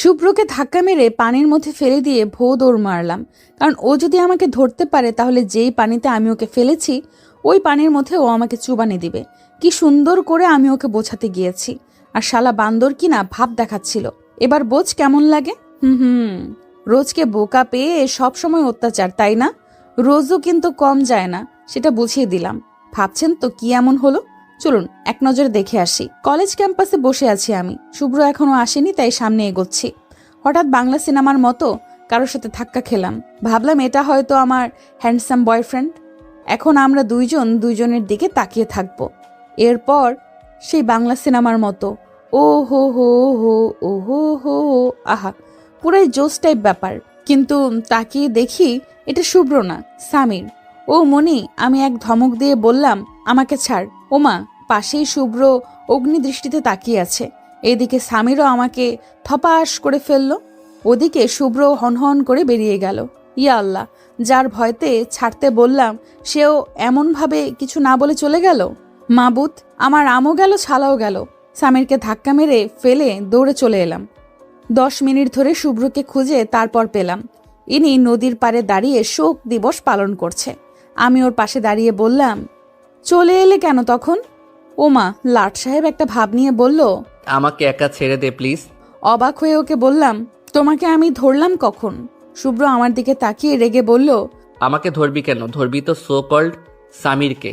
শুভ্রকে ধাক্কা মেরে পানির মধ্যে ফেলে দিয়ে ভো দৌড় মারলাম, কারণ ও যদি আমাকে ধরতে পারে তাহলে যেই পানিতে আমি ওকে ফেলেছি ওই পানির মধ্যে ও আমাকে চুবানি দিবে। কি সুন্দর করে আমি ওকে বোঝাতে গিয়েছি, আর শালা বান্দর কিনা ভাব দেখাচ্ছিল। এবার বোঝ কেমন লাগে। হুম, রোজকে বোকা পেয়ে সব সময় অত্যাচার, তাই না? রোজও কিন্তু কম যায় না, সেটা বুঝিয়ে দিলাম। ভাবছেন তো কি এমন হলো? চলুন এক নজরে দেখে আসি। কলেজ ক্যাম্পাসে বসে আছি আমি, শুভ্র এখনো আসেনি, তাই সামনে এগোচ্ছি। হঠাৎ বাংলা সিনেমার মতো কারোর সাথে ধাক্কা খেলাম। ভাবলাম এটা হয়তো আমার হ্যান্ডসাম বয়ফ্রেন্ড। এখন আমরা দুইজন দুইজনের দিকে তাকিয়ে থাকবো। এরপর সেই বাংলা সিনেমার মতো ও হো হো হো ও হো হো, আহা, পুরাই জোস টাইপ ব্যাপার। কিন্তু তাকিয়ে দেখি এটা শুভ্র না, সামির। ও মনি, আমি এক ধমক দিয়ে বললাম, আমাকে ছাড়। ওমা, পাশেই শুভ্র অগ্নিদৃষ্টিতে তাকিয়ে আছে। এদিকে সামিরও আমাকে থপাস করে ফেললো। ওদিকে শুভ্র হনহন করে বেরিয়ে গেল। ইয়া আল্লাহ, যার ভয়তে ছাড়তে বললাম সেও এমনভাবে কিছু না বলে চলে গেল। মাবুত, আমার আমও গেল ছালাও গেল। সামিরকে ধাক্কা মেরে ফেলে দৌড়ে চলে এলাম। 10 মিনিট ধরে শুভ্রকে খুঁজে তারপর পেলাম। ইনি নদীর পাড়ে দাঁড়িয়ে শোক দিবস পালন করছে। আমি ওর পাশে দাঁড়িয়ে বললাম, চলে এলে কেন তখন? ওমা, লাট সাহেব একটা ভাব নিয়ে বলল, আমাকে একা ছেড়ে দে প্লিজ। অবাক হয়ে ওকে বললাম, তোমাকে আমি ধরলাম কখন? শুভ্র আমার দিকে তাকিয়ে রেগে বলল, আমাকে ধরবি কেন? ধরবি তো সো কল্ড সামিরকে।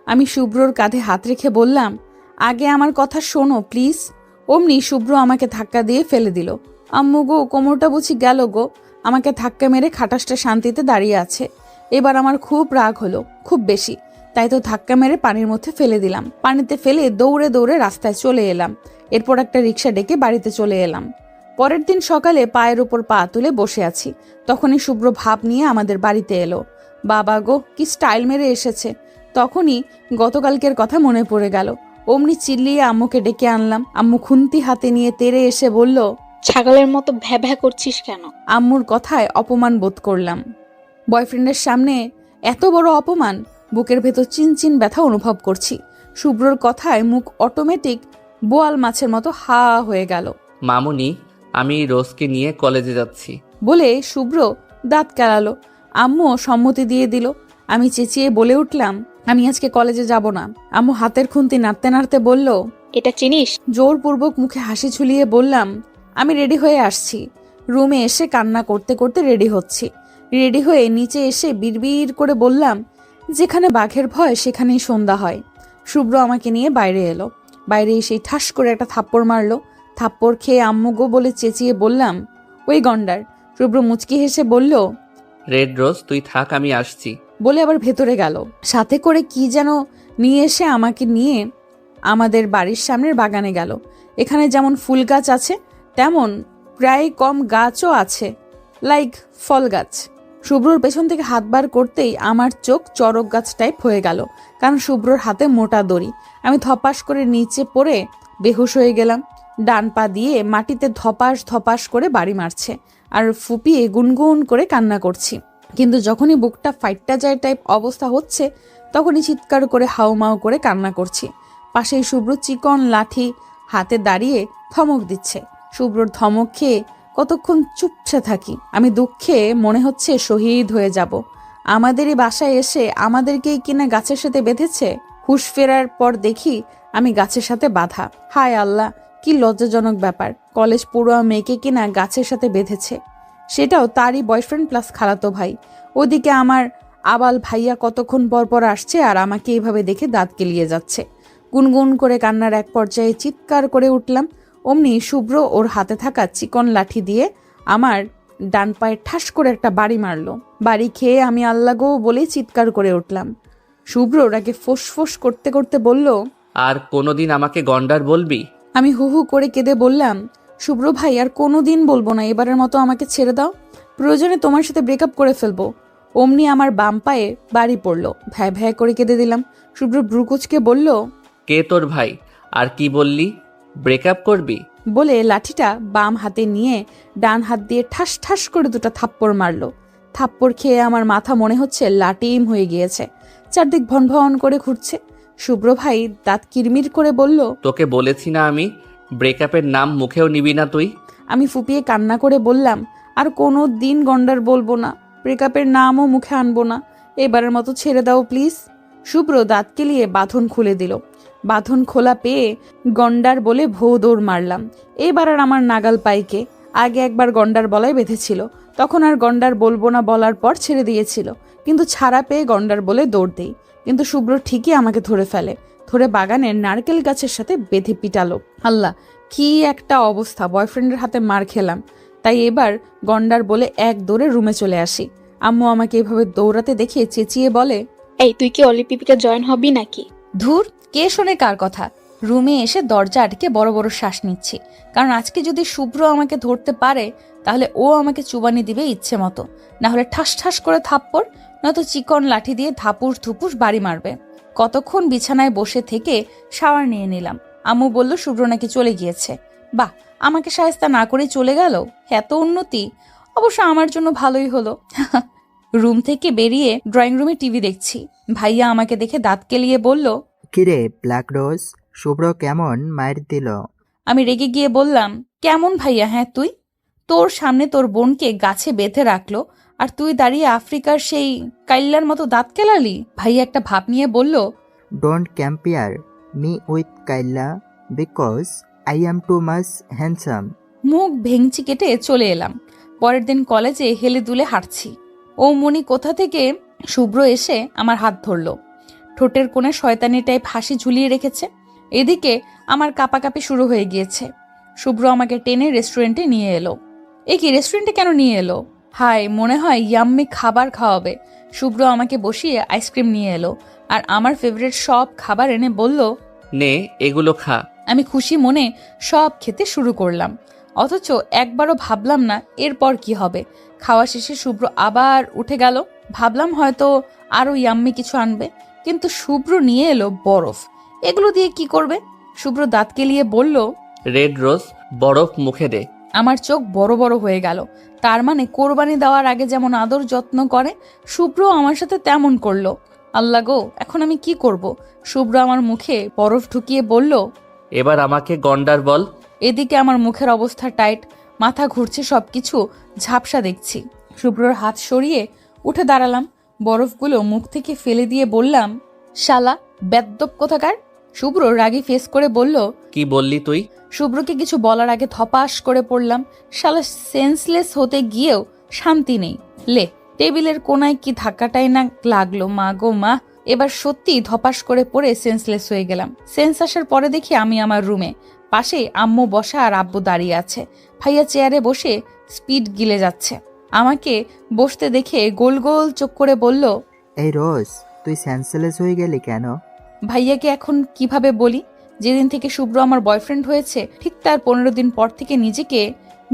আমি শুভ্রর কাঁধে হাত রেখে বললাম, আগে আমার কথা শোনো প্লিজ। অমনি শুভ্র আমাকে ধাক্কা দিয়ে ফেলে দিল। আম্মু গো, কোমরটা বুঝি গেল গো। আমাকে ধাক্কা মেরে খাটাসটা শান্তিতে দাঁড়িয়ে আছে। এবার আমার খুব রাগ হলো, খুব বেশি। তাই তো ধাক্কা মেরে পানির মধ্যে ফেলে দিলাম। পানিতে ফেলে দৌড়ে দৌড়ে রাস্তায় চলে এলাম। এরপর একটা রিক্সা ডেকে বাড়িতে চলে এলাম। পরের দিন সকালে পায়ের উপর পা তুলে বসে আছি, তখনই শুভ্র ভাব নিয়ে আমাদের বাড়িতে এলো। বাবা গো, কি স্টাইল মেরে এসেছে। তখনই গতকালকের কথা মনে পড়ে গেল। অমনি চিল্লিয়ে আম্মুকে ডেকে আনলাম। আম্মু খুন্তি হাতে নিয়ে তেড়ে এসে বলল, ছাগলের মতো ভ্যা ভ্যা করছিস কেন? আম্মুর কথায় অপমান বোধ করলাম। বয়ফ্রেন্ডের সামনে এত বড় অপমান! বুকের ভেতর চিনচিন ব্যথা অনুভব করছি। শুভ্রর কথায় মুখ অটোমেটিক বোয়াল মাছের মতো হা হয়ে গেল। মামুনি, আমি রোজকে নিয়ে কলেজে যাচ্ছি। বলে শুভ্র দাঁত কেলালো। আম্মুও সম্মতি দিয়ে দিল। আমি চেঁচিয়ে বলে উঠলাম, আমি আজকে কলেজে যাব না। আম্মু হাতের খুন্তি নাড়তে নাড়তে বলল, এটা চিনিস? জোরপূর্বক মুখে হাসি ঝুলিয়ে বললাম, আমি রেডি হয়ে আসছি। রুমে এসে কান্না করতে করতে রেডি হচ্ছি। রেডি হয়ে নিচে এসে বিড়বিড় করে বললাম, যেখানে বাঘের ভয় সেখানেই সন্ধ্যা হয়। শুভ্র আমাকে নিয়ে বাইরে এলো। বাইরে এসেই ঠাস করে একটা থাপ্পড় মারলো। থাপ্পড় খেয়ে আম্মু গো বলে চেঁচিয়ে বললাম, ওই গন্ডার। শুভ্র মুচকি হেসে বলল, রেড রোজ তুই থাক, আমি আসছি। বলে আবার ভেতরে গেল। সাথে করে কি যেন নিয়ে এসে আমাকে নিয়ে আমাদের বাড়ির সামনের বাগানে গেল। এখানে যেমন ফুল গাছ আছে তেমন প্রায় কম গাছও আছে, লাইক ফল গাছ। শুভ্রর পেছন থেকে হাত বার করতেই আমার চোখ চড়ক গাছ টাইপ হয়ে গেল, কারণ শুভ্রর হাতে মোটা দড়ি। আমি ধপাস করে নিচে পড়ে বেহুশ হয়ে গেলাম। ডান পা দিয়ে মাটিতে ধপাস ধপাস করে বাড়ি মারছে আর ফুপিয়ে গুনগুন করে কান্না করছি। কিন্তু যখনই বুকটা ফাইটটা যায় টাইপ অবস্থা হচ্ছে, তখনই চিৎকার করে হাউমাউ করে কান্না করছি। পাশেই শুভ্র চিকন লাঠি হাতে দাঁড়িয়ে ধমক দিচ্ছে। শুভ্রর ধমক খেয়ে কতক্ষণ চুপসে থাকি। আমি দুঃখে মনে হচ্ছে শহীদ হয়ে যাব। আমাদেরই বাসায় এসে আমাদেরকেই কিনা গাছের সাথে বেঁধেছে। হুঁশ ফেরার পর দেখি আমি গাছের সাথে বাঁধা। হায় আল্লাহ, কি লজ্জাজনক ব্যাপার। কলেজ পড়ুয়া মেয়েকে কিনা গাছের সাথে বেঁধেছে, সেটাও তারই বয়ফ্রেন্ড প্লাস খালাতো ভাই। ওদিকে আমার আবাল ভাইয়া কতক্ষণ পর পর আসছে আর আমাকে এইভাবে দেখে দাঁত কেলিয়ে যাচ্ছে। গুনগুন করে কান্নার এক পর্যায়ে চিৎকার করে উঠলাম। অমনি শুভ্র ওর হাতে থাকা চিকন লাঠি দিয়ে আমার ডান পায়ে ঠাস করে একটা বাড়ি মারলো। বাড়ি খেয়ে আমি আল্লাহ গো বলেই চিৎকার করে উঠলাম। শুভ্র ওটাকে ফোঁস করতে করতে বলল, আর কোনোদিন আমাকে গন্ডার বলবি? আমি হু হু করে কেঁদে বললাম, শুভ্র ভাই আর কোনোদিন বলবো না, এবারের মতো আমাকে ছেড়ে দাও। প্রয়োজনে তোমার সাথে ব্রেকআপ করে ফেলবো। অমনি আমার বাম পায়ে বাড়ি পড়লো। ভ্যা ভ্যা করে কেঁদে দিলাম। শুভ্র ব্রুকুচকে বলল, কে তোর ভাই? আর কি বললি? ব্রেকআপ করবি? বলে লাঠিটা বাম হাতে নিয়ে ডান হাত দিয়ে ঠাস ঠাস করে দুটো থাপ্পড় মারলো। থাপ্পড় খেয়ে আমার মাথা মনে হচ্ছে লাটিম হয়ে গিয়েছে, চারদিক ভন ভন করে ঘুরছে। শুভ্র ভাই দাঁত কিরমির করে বলল, তোকে বলেছি না আমি, ব্রেকআপের নাম মুখেও নিবি না তুই। আমি ফুপিয়ে কান্না করে বললাম, আর কোনো দিন গন্ডার বলবো না, ব্রেকআপের নামও মুখে আনবো না, এবারের মতো ছেড়ে দাও প্লিজ। শুভ্র দাঁত কেলিয়ে বাঁধন খুলে দিল। বাঁধন খোলা পেয়ে গন্ডার বলে ভৌ দৌড় মারলাম। এবার আর আমার নাগাল পাইকে। আগে একবার গন্ডার বলাই বেঁধেছিল, তখন আর গন্ডার বলবো না বলার পর ছেড়ে দিয়েছিল, কিন্তু ছাড়া পেয়ে গন্ডার বলে দৌড় দেই। কিন্তু শুভ্র ঠিকই আমাকে ধরে ফেলে, ধরে বাগানের নারকেল গাছের সাথে বেঁধে পিটালো। আল্লাহ, কি একটা অবস্থা! বয়ফ্রেন্ডের হাতে মার খেলাম। তাই এবার গন্ডার বলে এক দৌড়ে রুমে চলে আসি। আম্মু আমাকে এভাবে দৌড়াতে দেখে চেঁচিয়ে বলে, এই তুই কি অলিম্পিকে জয়েন হবি নাকি? ধুর, কে শোনে কার কথা। রুমে এসে দরজা আটকে বড় বড় শ্বাস নিচ্ছি, কারণ আজকে যদি শুভ্র আমাকে ধরতে পারে তাহলে ও আমাকে চুবানি দিবে ইচ্ছে মতো, না হলে ঠাস ঠাস করে থাপ্পড়, নয়তো চিকন লাঠি দিয়ে ধাপুস ধুপুস বাড়ি মারবে। কতক্ষণ বিছানায় বসে থেকে শাওয়ার নিয়ে নিলাম। আম্মু বলল শুভ্র নাকি চলে গিয়েছে। বাহ, আমাকে শায়েস্তা না করে চলে গেল, এত উন্নতি। অবশ্য আমার জন্য ভালোই হলো। রুম থেকে বেরিয়ে ড্রয়িং রুমে টিভি দেখছি। ভাইয়া আমাকে দেখে দাঁত কেলিয়ে বলল, কিরে ব্ল্যাক রোজ, শুভ্র কেমন মায়ের দিল? আমি রেগে গিয়ে বললাম, কেমন ভাইয়া? হ্যাঁ তুই? তোর সামনে তোর বোনকে গাছে বেঁধে রাখলো, আর তুই দাঁড়িয়ে আফ্রিকার সেই কাইল্লার মতো দাঁত কেলালি। ভাইয়া একটা ভাব নিয়ে বলল, don't compare me with Kayla because I am too much handsome. মুখ ভেঙচি কেটে চলে এলাম। পরের দিন কলেজে হেলে দুলে হাঁটছি। ও মনি কোথা থেকে শুভ্র এসে আমার হাত ধরলো। ঠোঁটের কোণে শয়তানি টাইপ হাসি ঝুলিয়ে রেখেছে। এদিকে আমার কাঁপাকাঁপি শুরু হয়ে গিয়েছে। শুভ্র আমাকে টেনে রেস্টুরেন্টে নিয়ে এলো। এ কি, রেস্টুরেন্টে কেন নিয়ে এলো? হায়, মনে হয় ইয়াম্মি খাবার খাওয়াবে। শুভ্র আমাকে বসিয়ে আইসক্রিম নিয়ে এলো আর আমার ফেভারিট সব খাবার এনে বলল, নে এগুলো খা। আমি খুশি মনে সব খেতে শুরু করলাম, অথচ একবারও ভাবলাম না এরপর কি হবে। খাওয়া শেষে শুভ্র আবার উঠে গেল। ভাবলাম হয়তো আরো ইয়াম্মি কিছু আনবে, কিন্তু শুভ্র নিয়ে এলো বরফ। এগুলো দিয়ে কি করবে? শুভ্র দাঁত কেলিয়ে বলল, রেড রোজ, বরফ মুখে দে। আমার চোখ বড় বড় হয়ে গেল। তার মানে কোরবানি দেওয়ার আগে যেমন আদর যত্ন করে, শুভ্র আমার সাথে তেমন করলো। আল্লাহ গো, এখন আমি কি করব? শুভ্র আমার মুখে বরফ ঢুকিয়ে বলল, এবার আমাকে গন্ডার বল। এদিকে আমার মুখের অবস্থা টাইট, মাথা ঘুরছে, সবকিছু ঝাপসা দেখছি। শুভ্রর হাত সরিয়ে উঠে দাঁড়ালাম, বরফগুলো মুখ থেকে ফেলে দিয়ে বললাম, শালা বেদ্যপ কোথাকার। শুভ্র রাগী ফেস করে বলল, কি বললি তুই? শুভ্রকে কিছু বলার আগে ধপাস করে পড়লাম। শালা সেন্সলেস হতে গিয়েও শান্তি নেই। লে, টেবিলের কোনায় কি ধাক্কাটাই না লাগলো, মা গো মা। এবার সত্যি ধপাস করে পড়ে সেন্সলেস হয়ে গেলাম। সেন্স আসার পরে দেখি আমি আমার রুমে, পাশে আম্মু বসা আর আব্বু দাঁড়িয়ে আছে। ভাইয়া চেয়ারে বসে স্পিড গিলে যাচ্ছে। আমাকে বসতে দেখে গোল গোল চোখ করে বলল, এই রোজ, তুই সেন্সলেস হয়ে গেলি কেন? ভাইয়াকে এখন কিভাবে বলি? যেদিন থেকে শুভ্র আমার বয়ফ্রেন্ড হয়েছে ঠিক তার 15 দিন পর থেকে নিজেকে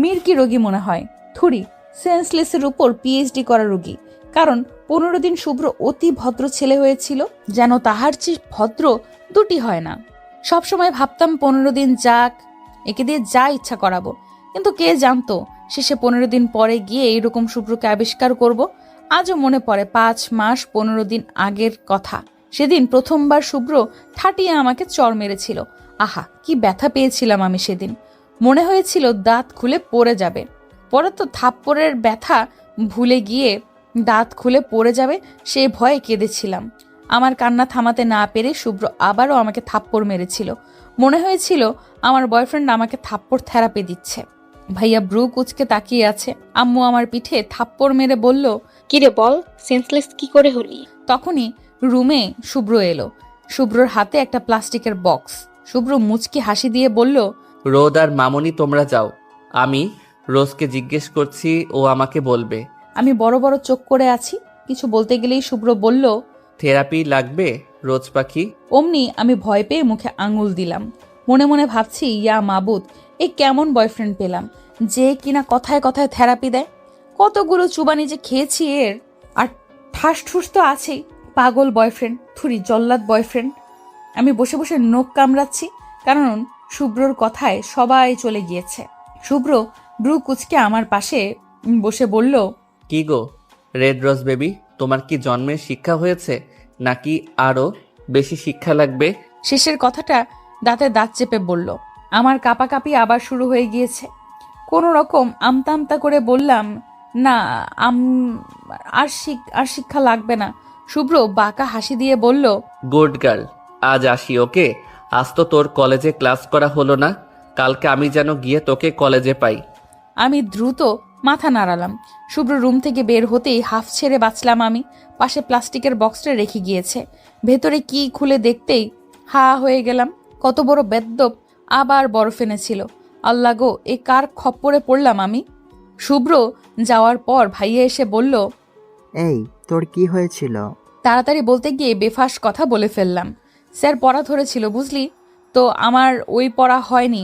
মির্কি রোগী মনে হয়। থুরি, সেন্সলেসের উপর পিএইচডি করা রোগী। কারণ 15 দিন শুভ্র অতি ভদ্র ছেলে হয়েছিল, যেন তাহার চেয়ে ভদ্র দুটি হয় না। সবসময় ভাবতাম 15 দিন যাক, একে দিয়ে যা ইচ্ছা করাবো, কিন্তু কে জানতো শেষে 15 দিন পরে গিয়ে এইরকম শুভ্রকে আবিষ্কার করব। আজও মনে পড়ে 5 মাস 15 দিন আগের কথা। সেদিন প্রথমবার শুভ্র ঠাটিয়ে আমাকে চড় মেরেছিল। আহা, কি ব্যথা পেয়েছিলাম আমি সেদিন। মনে হয়েছিল দাঁত খুলে পড়ে যাবে। পরে তো থাপ্পড়ের ব্যথা ভুলে গিয়ে দাঁত খুলে পড়ে যাবে সে ভয়ে কেঁদেছিলাম। আমার কান্না থামাতে না পেরে শুভ্র আবারও আমাকে থাপ্পড় মেরেছিল। মনে হয়েছিল আমার বয়ফ্রেন্ড আমাকে থাপ্পড় থেরাপি দিচ্ছে। ভাইয়া ব্রু কুচকে তাকিয়ে আছে। আম্মু আমার পিঠে থাপ্পড় মেরে বলল, কিরে বল, সেন্সলেস কি করে হলি? তখনই রুমে শুভ্র এলো। শুভ্রর হাতে একটা প্লাস্টিকের বক্স। শুভ্র মুচকি হাসি দিয়ে বলল, রোদ আর মামনি তোমরা যাও, আমি রোজকে জিজ্ঞেস করছি, ও আমাকে বলবে। আমি বড় বড় চোখ করে আছি। কিছু বলতে গেলেই শুভ্র বলল, থেরাপি লাগবে রোজ পাখি। অমনি আমি ভয় পেয়ে মুখে আঙুল দিলাম। মনে মনে ভাবছি, ইয়া মাবুদ, এ কেমন বয়ফ্রেন্ড পেলাম যে কিনা কথায় কথায় থেরাপি দেয়। কতগুলো চুবানি যে খেয়েছি এর, আর ঠাস ঠুস তো আছেই। পাগল বয়ফ্রেন্ড, থুরি জল্লাদ বয়ফ্রেন্ড। আমি বসে বসে নখ কামড়াচ্ছি, কারণ শুভ্রর কথায় সবাই চলে গিয়েছে। শুভ্র ব্রু কুচকে আমার পাশে বসে বলল, কি গো রেড রোজ বেবি, তোমার কি জন্মের শিক্ষা হয়েছে নাকি আরো বেশি শিক্ষা লাগবে? শেষের কথাটা দাঁতে দাঁত চেপে বলল। আমার কাঁপাকাঁপি আবার শুরু হয়ে গিয়েছে। কোনো রকম আমতা আমতা করে বললাম, না আম আর শিক্ষা লাগবে না। শুভ্র বাঁকা হাসি দিয়ে বলল, গুড গার্ল, আজ আসি ওকে। আজ তো তোর কলেজে ক্লাস করা হলো না, কালকে আমি যেন গিয়ে তোকে কলেজে পাই। আমি দ্রুত মাথা নাড়ালাম। শুভ্র রুম থেকে বের হতেই হাফ ছেড়ে বাঁচলাম আমি। পাশে প্লাস্টিকের বক্সটা রেখে গিয়েছে, ভেতরে কি খুলে দেখতেই হা হয়ে গেলাম। কত বড় বেদ্যপ আবার বরফ এনেছিল। আল্লাহ গো, এ কার খপ্পরে পড়লাম আমি। শুভ্র যাওয়ার পর ভাইয়া এসে বলল, এই তোর কি হয়েছিল? তাড়াতাড়ি বলতে গিয়ে বেফাস কথা বলে ফেললাম। স্যার পড়া ধরেছিল বুঝলি তো, আমার ওই পড়া হয়নি।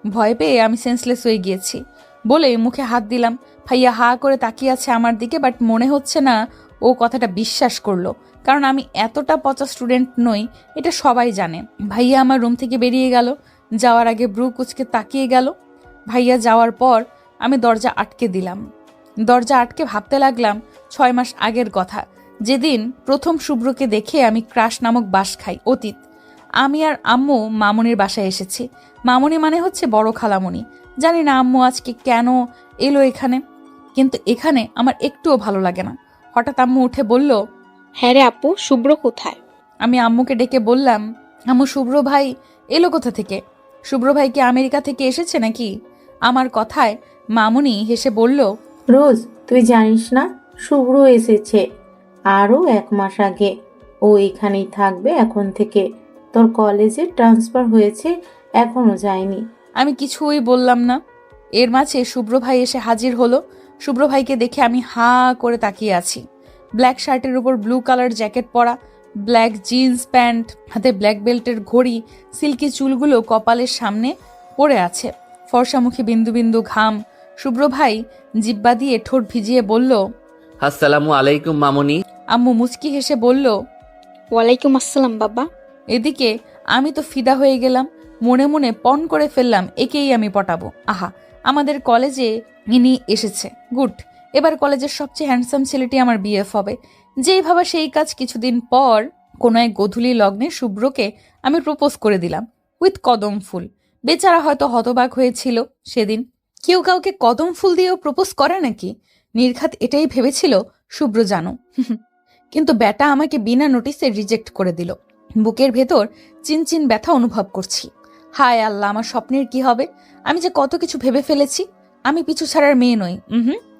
ভয় পেয়ে আমি সেন্সলেস হয়ে গিয়েছি বলে মুখে হাত দিলাম। ভাইয়া হা করে তাকিয়ে আছে আমার দিকে, বাট মনে হচ্ছে না ও কথাটা বিশ্বাস করলো, কারণ আমি এতটা পচা স্টুডেন্ট নই, এটা সবাই জানে। ভাইয়া আমার রুম থেকে বেরিয়ে গেল। যাওয়ার আগে ব্রু কুচকে তাকিয়ে গেল। ভাইয়া যাওয়ার পর আমি দরজা আটকে দিলাম। দরজা আটকে ভাবতে লাগলাম 6 মাস আগের কথা, যেদিন প্রথম শুভ্রকে দেখে আমি ক্রাশ নামক বাস খাই। অতীত। আমি আর আম্মু মামুনির বাসায় এসেছি। মামুনি মানে হচ্ছে বড় খালামণি। জানি না আম্মু আজকে কেন এলো এখানে, কিন্তু এখানে আমার একটুও ভালো লাগে না। হঠাৎ আম্মু উঠে বলল, হ্যাঁ রে আপু, শুভ্র কোথায়? আমি আম্মুকে ডেকে বললাম, আম্মু শুভ্র ভাই এলো কোথা থেকে? শুভ্র ভাই কি আমেরিকা থেকে এসেছে নাকি? আমার কথায় মামুনি হেসে বলল, রোজ, তুই জানিস না শুভ্র এসেছে আরও 1 মাস আগে। ও এখানেই থাকবে এখন থেকে। তোর কলেজে ট্রান্সফার হয়েছে, এখনো যায়নি। আমি কিছুই বললাম না। এর মাঝে শুভ্র ভাই এসে হাজির হলো। শুভ্র ভাইকে দেখে আমি হা করে তাকিয়ে আছি। ব্ল্যাক শার্টের উপর ব্লু কালার জ্যাকেট পরা, ব্ল্যাক জিন্স প্যান্ট, হাতে ব্ল্যাক বেল্টের ঘড়ি, সিল্কি চুলগুলো কপালের সামনে পড়ে আছে, ফর্সামুখী বিন্দু বিন্দু ঘাম। শুভ্র ভাই জিব্বা দিয়ে ঠোঁট ভিজিয়ে বলল, আসসালামু আলাইকুম মামুনি। আম্মু মুচকি হেসে বলল, ওয়ালাইকুম আসসালাম বাবা। এদিকে আমি তো ফিদা হয়ে গেলাম। মনে মনে পণ করে ফেললাম, একেই আমি পটাবো। আহা, আমাদের কলেজে ইনি এসেছে, গুড। এবার কলেজের সবচেয়ে হ্যান্ডসাম ছেলেটি আমার বিএফ হবে। যেই ভাবা সেই কাজ। কিছুদিন পর কোনো এক গোধূলি লগ্নে শুভ্রকে আমি প্রপোজ করে দিলাম, উইথ কদম ফুল। বেচারা হয়তো হতবাক হয়েছিল সেদিন। কেউ কাউকে কদম ফুল দিয়েও প্রপোজ করে নাকি? নির্ঘাত এটাই ভেবেছিল শুভ্র জানো। কিন্তু ব্যাটা আমাকে বিনা নোটিসে রিজেক্ট করে দিল। বুকের ভেতর চিনচিন ব্যথা অনুভব করছি। হায় আল্লাহ, আমার স্বপ্নের কি হবে? আমি যে কত কিছু ভেবে ফেলেছি। আমি পিছু ছাড়ার মেয়ে নই,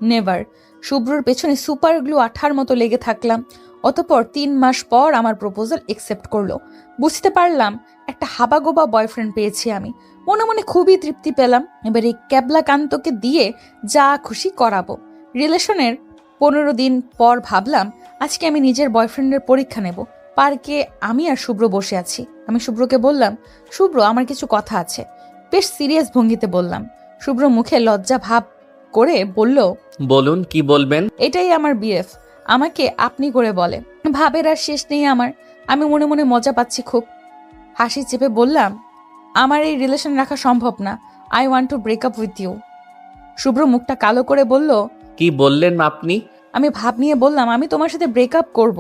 নেভার। শুভ্রর পেছনে সুপার গ্লু আঠার মতো লেগে থাকলাম। অতঃপর 3 মাস পর আমার প্রপোজাল একসেপ্ট করলো। বুঝতে পারলাম একটা হাবাগোবা বয়ফ্রেন্ড পেয়েছি আমি। মনে মনে খুবই তৃপ্তি পেলাম। এবার এই ক্যাবলা কান্তকে দিয়ে যা খুশি করাবো। রিলেশনের 15 দিন পর ভাবলাম আজকে আমি নিজের বয়ফ্রেন্ডের পরীক্ষা নেব। পার্কে আমি আর শুভ্র বসে আছি। আমি শুভ্রকে বললাম, শুভ্র আমার কিছু কথা আছে। বেশ সিরিয়াস ভঙ্গিতে বললাম। শুভ্র মুখে লজ্জা ভাব করে বলল, বলুন, কি বলবেন? এটাই আমার বিএফ, আমাকে আপনি করে বলে। ভাবের আর শেষ নেই আমার। আমি মনে মনে মজা পাচ্ছি খুব। হাসি চেপে বললাম, আমার এই রিলেশন রাখা সম্ভব না। I want to break up with you. Shubhro মুখটা কালো করে বলল, কি বললেন আপনি? আমি ভাব নিয়ে বললাম, আমি তোমার সাথে ব্রেকআপ করব।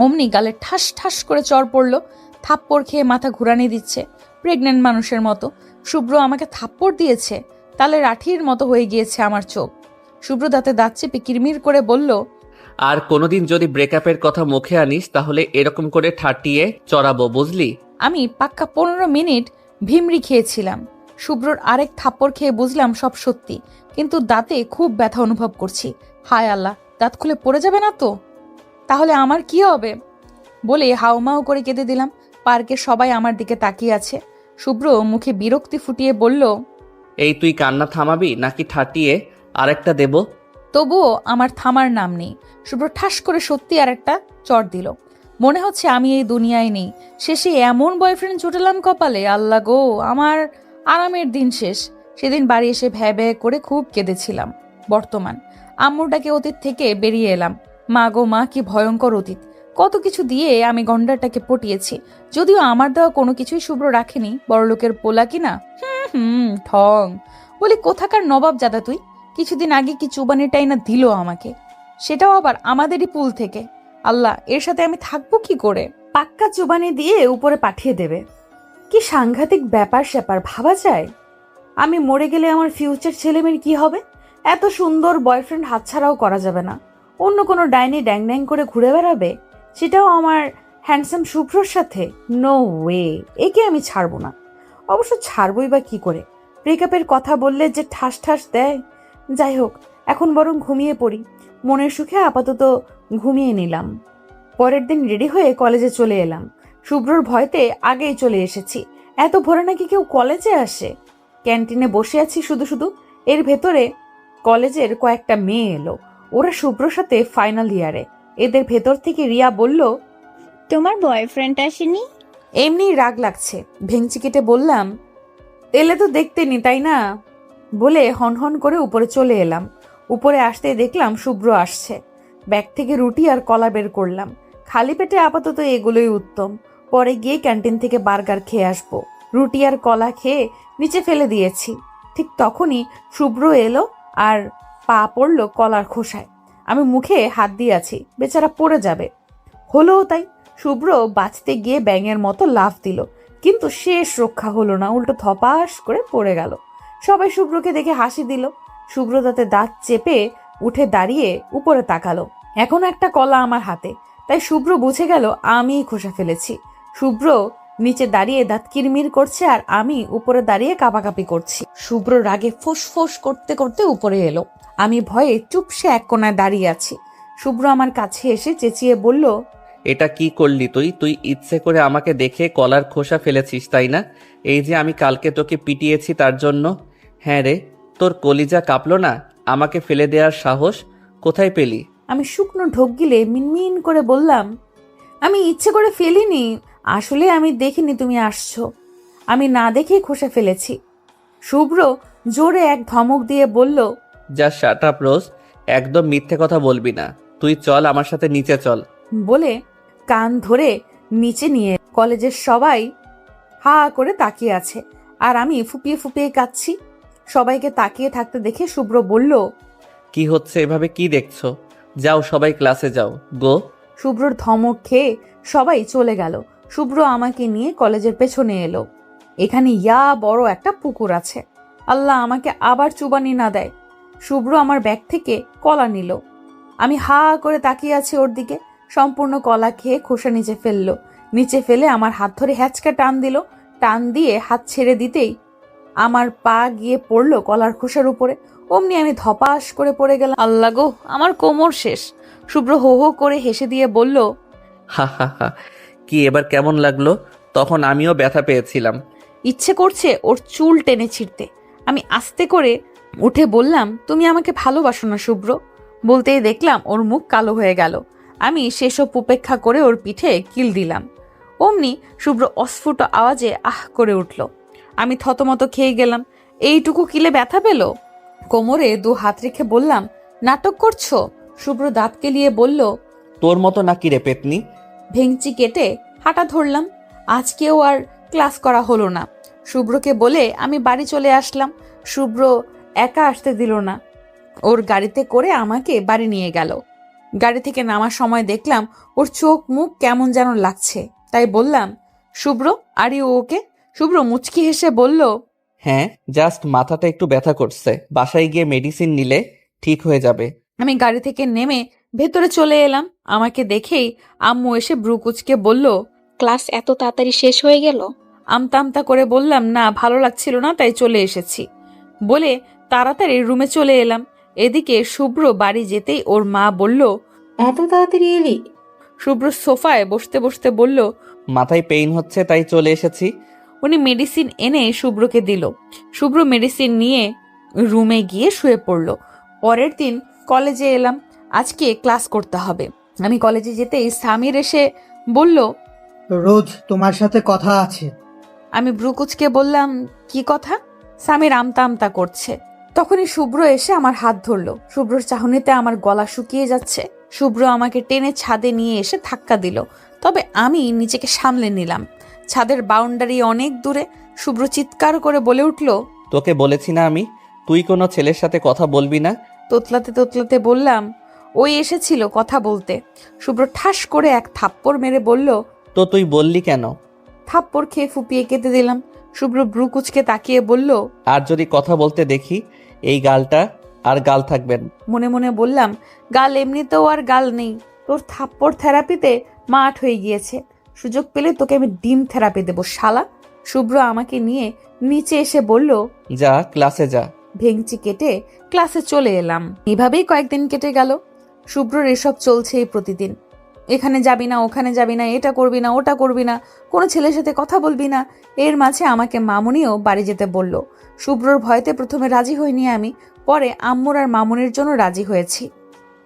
অমনি গালে ঠাস ঠাস করে চড় পড়লো। থাপ্পড় খেয়ে মাথা ঘুরানি দিচ্ছে প্রেগনেন্ট মানুষের মতো। শুভ্র আমাকে থাপ্পড় দিয়েছে, তালে রাঠির মতো হয়ে গিয়েছে আমার চোখ। শুভ্র দাঁতে দাঁত চেপে কিরমির করে বলল, আর কোনোদিন যদি ব্রেকআপের কথা মুখে আনিস তাহলে এরকম করে ঠাটিয়ে চড়াবো, বুঝলি? আমি পাক্কা 15 মিনিট ভিমরি খেয়েছিলাম। শুভ্রর আরেক থাপ্পড় খেয়ে বুঝলাম সব সত্যি, কিন্তু দাঁতে খুব ব্যথা অনুভব করছি। হায় আল্লাহ, দাঁত খুলে পড়ে যাবে না তো? তাহলে আমার কি হবে? বলে হাউমাউ করে কেঁদে দিলাম। পার্কের সবাই আমার দিকে তাকিয়ে আছে। শুভ্র মুখে বিরক্তি ফুটিয়ে বলল, এই তুই কান্না থামাবি নাকি ঠাটিয়ে আরেকটা দেব? তবুও আমার থামার নাম নেই। শুভ্র ঠাস করে সত্যি আর একটা চড় দিল। মনে হচ্ছে আমি এই দুনিয়ায় নেই। শেষে এমন বয়ফ্রেন্ড জুটালাম কপালে, আল্লাহ গো, আমার আরামের দিন শেষ। সেদিন বাড়ি এসে ভ্যা ভ্যা করে খুব কেঁদেছিলাম। বর্তমান আম্মুর ডাকে অতীত থেকে বেরিয়ে এলাম। মা গো মা, কি ভয়ঙ্কর অতীত! কত কিছু দিয়ে আমি গন্ডারটাকে পটিয়েছি। যদিও আমার দেওয়া কোনো কিছুই শুভ্র রাখেনি। বড়লোকের পোলা কিনা, ঠং। বলি, কোথাকার নবাব জাদা তুই? কিছুদিন আগে কি চুবানিটাই না দিল আমাকে, সেটাও আবার আমাদেরই পুল থেকে। আল্লাহ, এর সাথে আমি থাকবো কি করে? পাক্কা চুবানি দিয়ে উপরে পাঠিয়ে দেবে। কি সাংঘাতিক ব্যাপার স্যাপার, ভাবা যায়? আমি মরে গেলে আমার ফিউচার ছেলেমেয়ের কি হবে? এত সুন্দর বয়ফ্রেন্ড হাতছাড়াও করা যাবে না। অন্য কোনো ডাইনি ড্যাং ড্যাং করে ঘুরে বেড়াবে, সেটাও আমার হ্যান্ডসাম শুভ্রর সাথে? নো ওয়ে, একে আমি ছাড়বো না। অবশ্য ছাড়বই বা কি করে? ব্রেকআপের কথা বললে যে ঠাস ঠাস দেয়। যাই হোক, এখন বরং ঘুমিয়ে পড়ি। মনের সুখে আপাতত ঘুমিয়ে নিলাম। পরের দিন রেডি হয়ে কলেজে চলে এলাম। শুভ্রর ভয়তে আগেই চলে এসেছি। এত ভোরে নাকি কেউ কলেজে আসে? ক্যান্টিনে বসে আছি শুধু শুধু। এর ভেতরে কলেজের কয়েকটা মেয়ে এলো। ওরা শুভ্রর সাথে ফাইনাল ইয়ারে। এদের ভেতর থেকে রিয়া বলল, তোমার বয়ফ্রেন্ড আসেনি? এমনি রাগ লাগছে। ভেঙচি কেটে বললাম, এলে তো দেখতে নি, তাই না? বলে হনহন করে উপরে চলে এলাম। উপরে আসতে দেখলাম শুভ্র আসছে। ব্যাগ থেকে রুটি আর কলা বের করলাম। খালি পেটে আপাতত এগুলোই উত্তম। পরে গিয়ে ক্যান্টিন থেকে বার্গার খেয়ে আসবো। রুটি আর কলা খেয়ে নিচে ফেলে দিয়েছি। ঠিক তখনই শুভ্র এলো আর পা পড়ল কলার খোসায়। আমি মুখে হাত দিয়ে আছি, বেচারা পড়ে যাবে। হলোও তাই। শুভ্র বাঁচতে গিয়ে ব্যাঙের মতো লাফ দিল, কিন্তু শেষ রক্ষা হলো না, উল্টো ধপাস করে পড়ে গেল। সবাই শুভ্রকে দেখে হাসি দিল। শুভ্র তাতে দাঁত চেপে উঠে দাঁড়িয়ে উপরে তাকালো। এখন একটা কলা আমার হাতে, তাই শুভ্র বুঝে গেল আমিই খোসা ফেলেছি। শুভ্র নিচে দাঁড়িয়ে দাঁত কিরমির করছে আর আমি উপরে দাঁড়িয়ে কাঁপাকাঁপি করছি। শুভ্র রাগে ফোঁস ফোঁস করতে করতে উপরে এলো। আমি ভয়ে চুপসে এক কোণায় দাঁড়িয়ে আছি। শুভ্র আমার কাছে এসে চেঁচিয়ে বলল, এটা কি করলি তুই? তুই ইচ্ছে করে আমাকে দেখে কলার খোসা ফেলেছিস, তাই না? এই যে আমি কালকে তোকে পিটিয়েছি তার জন্য। হ্যাঁ রে, তোর কলিজা কাঁপলো না আমাকে ফেলে দেওয়ার সাহস কোথায় পেলি? আমি শুকনো ঢোক গিলে মিনমিন করে বললাম, আমি ইচ্ছে করে ফেলিনি। আসলে আমি দেখিনি তুমি আসছো। আমি না দেখেই খোসা ফেলেছি। শুভ্র জোরে এক ধমক দিয়ে বলল, যা শাট আপ রোজ, একদম মিথ্যে কথা বলবি না। তুই চল আমার সাথে নিচে চল। বলে কান ধরে নিচে নিয়ে। কলেজের সবাই হা করে তাকিয়ে আছে আর আমি ফুপিয়ে ফুপিয়ে কাঁদছি। সবাইকে তাকিয়ে থাকতে দেখে শুভ্র বলল, কি হচ্ছে এভাবে? কি দেখছো? যাও সবাই ক্লাসে যাও, গো। শুভ্রর ধমক খেয়ে সবাই চলে গেল। শুভ্র আমাকে নিয়ে কলেজের পেছনে এলো। এখানে বড় একটা পুকুর আছে। আল্লাহ আমাকে আবার চুবানি না দেয়। শুভ্র আমার ব্যাগ থেকে কলা নিল। আমি হা করে তাকিয়ে আছি ওর দিকে। সম্পূর্ণ কলা খেয়ে খোসা নিচে ফেললো। নিচে ফেলে আমার হাত ধরে হ্যাচকা টান দিল। টান দিয়ে হাত ছেড়ে দিতেই আমার পা গিয়ে পড়লো কলার খোসার উপরে। অমনি আমি ধপাস করে পড়ে গেলাম। আল্লাহ গো, আমার কোমর শেষ। শুভ্র হো হো করে হেসে দিয়ে বলল, হা হা হা, কি এবার কেমন লাগলো? তখন আমিও ব্যথা পেয়েছিলাম। ইচ্ছে করছে ওর চুল টেনে ছিঁড়তে। আমি আস্তে করে উঠে বললাম, তুমি আমাকে ভালোবাসো না শুভ্র? বলতেই দেখলাম ওর মুখ কালো হয়ে গেল। আমি সেসব উপেক্ষা করে ওর পিঠে কিল দিলাম। অমনি শুভ্র অস্ফুট আওয়াজে আহ করে উঠল। আমি থতমত খেয়ে গেলাম। এইটুকু কিলে ব্যথা পেল? কোমরে দু হাত রেখে বললাম, নাটক করছো? শুভ্র দাঁত কেলিয়ে বলল, তোর মতো নাকি রে পেতনি? ভেঙচি কেটে হাঁটা ধরলাম। আজকেও আর ক্লাস করা হলো না। শুভ্রকে বলে আমি বাড়ি চলে আসলাম। শুভ্র একা আসতে দিল না। ওর গাড়িতে করে আমাকে বাড়ি নিয়ে গেল। গাড়ি থেকে নামার সময় দেখলাম ওর চোখ মুখ কেমন যেন লাগছে। তাই বললাম, শুভ্র, আর ইউ ওকে? শুভ্র মুচকি হেসে বলল, হ্যাঁ, জাস্ট মাথাটা একটু ব্যথা করছে, বাসায় গিয়ে মেডিসিন নিলে ঠিক হয়ে যাবে। আমি গাড়ি থেকে নেমে ভেতরে চলে এলাম। আমাকে দেখেই আম্মু এসে ব্রু কুচকে বলল, ক্লাস এত তাড়াতাড়ি শেষ হয়ে গেল? আমতা আমতা করে বললাম, না, ভালো লাগছিল না তাই চলে এসেছি। বলে তাড়াতাড়ি রুমে চলে এলাম। এদিকে শুভ্র বাড়ি যেতেই ওর মা বলল, এত তাড়াতাড়ি এলি? শুভ্র সোফায় বসতে বসতে বলল, মাথায় পেইন হচ্ছে তাই চলে এসেছি। উনি মেডিসিন এনে শুভ্রকে দিল। শুভ্র মেডিসিন নিয়ে রুমে গিয়ে শুয়ে পড়ল। পরের দিন কলেজে এলাম। আজকে ক্লাস করতে হবে। আমি কলেজে যেতেই সামির এসে বলল, রোজ তোমার সাথে কথা আছে। আমি ব্রুকুচকে বললাম, কি কথা? সামির আমতা আমতা করছে। তখনই শুভ্র এসে আমার হাত ধরলো। শুভ্রর চাহনিতে আমার গলা শুকিয়ে যাচ্ছে। শুভ্র আমাকে টেনে ছাদে নিয়ে এসে ধাক্কা দিল। তবে আমি নিজেকে সামলে নিলাম। ছাদের বাউন্ডারি অনেক দূরে। শুভ্র চিৎকার করে বলে উঠল, তোকে বলেছি না আমি, তুই কোনো ছেলের সাথে কথা বলবি না। তোতলাতে তোতলাতে বললাম, ওই এসেছিল কথা বলতে। শুভ্র ঠাস করে এক থাপ্পড় মেরে বলল, তো তুই বললি কেন? থাপ্পড় খেয়ে ফুপিয়ে কেঁদে দিলাম। শুভ্র ব্রু কুচকে তাকিয়ে বলল, আর যদি কথা বলতে দেখি এই গালটা আর গাল থাকবেন। মনে মনে বললাম, গাল এমনিতেও আর গাল নেই, তোর থাপ্পড় থেরাপিতে মাঠ হয়ে গিয়েছে, সুযোগ পেলে তোকে আমি ডিম থেরাপি দেবো শালা। শুভ্র আমাকে নিয়ে নিচে এসে বলল, যা ক্লাসে যা। ভেঙচি কেটে ক্লাসে চলে এলাম। এভাবেই কয়েকদিন কেটে গেল। শুভ্রর এসব চলছেই প্রতিদিন। এখানে যাবি না, ওখানে যাবি না, এটা করবি না, ওটা করবি না, কোনো ছেলের সাথে কথা বলবি না। এর মাঝে আমাকে মামুনিও বাড়ি যেতে বলল। শুভ্রর ভয়তে প্রথমে রাজি হইনি আমি, পরে আম্মুর আর মামুনির জন্য রাজি হয়েছি।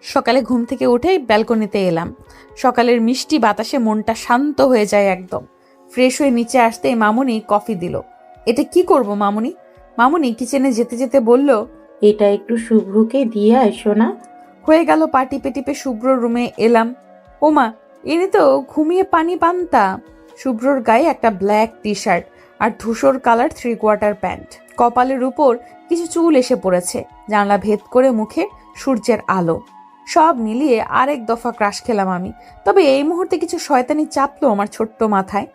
সকালে ঘুম থেকে উঠেই ব্যালকনিতে এলাম। সকালের মিষ্টি বাতাসে মনটা শান্ত হয়ে যায় একদম। ফ্রেশ হয়ে নিচে আসতেই মামুনি কফি দিল। এটা কি করব মামুনি? মামুনি কিচেনে যেতে যেতে বলল, এটা একটু শুভ্রকে দিয়ে এসো না। হয়ে গেল পা টিপে টিপে শুভ্রর রুমে এলাম। ওমা, এনে তো ঘুমিয়ে পানি পান্তা। শুভ্রর গায়ে একটা ব্ল্যাক টি শার্ট আর ধূসর কালার 3/4 প্যান্ট। কপালের উপর কিছু চুল এসে পড়েছে। জানলা ভেদ করে মুখে সূর্যের আলো। সব মিলিয়ে আরেক দফা ক্রাশ খেলাম আমি। তবে এই মুহূর্তে কিছু শয়তানি চাপলো আমার ছোট্ট মাথায়।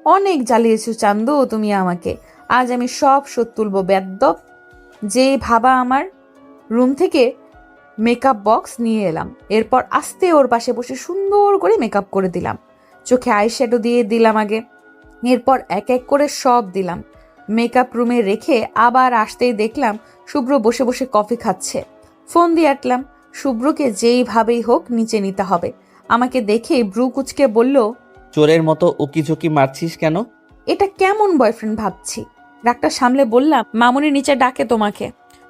অনেক জ্বালিয়েছো চান্দু তুমি আমাকে, আজ আমি সব শোধ তুলবো বেদ্যপ। যে ভাবা আমার রুম থেকে মেকআপ বক্স নিয়ে এলাম। এরপর আস্তে ওর পাশে বসে সুন্দর করে মেকআপ করে দিলাম। চোখে আইশ্যাডো দিয়ে দিলাম আগে, এরপর এক এক করে সব দিলাম। মেকআপ রুমে রেখে আবার আসতেই দেখলাম শুভ্র বসে বসে কফি খাচ্ছে। ফোন দিয়ে আটলাম। শুভ্রকে যেইভাবেই হোক নিচে নিতে হবে। আমাকে দেখে ব্রু কুচকে বলল, চোরের মতো উকিঝুঁকি মারছিস কেন? এটা কেমন বয়ফ্রেন্ড ভাবছি। রাগটা সামলে বললাম, মামুনি নিচে ডাকে তোমাকে।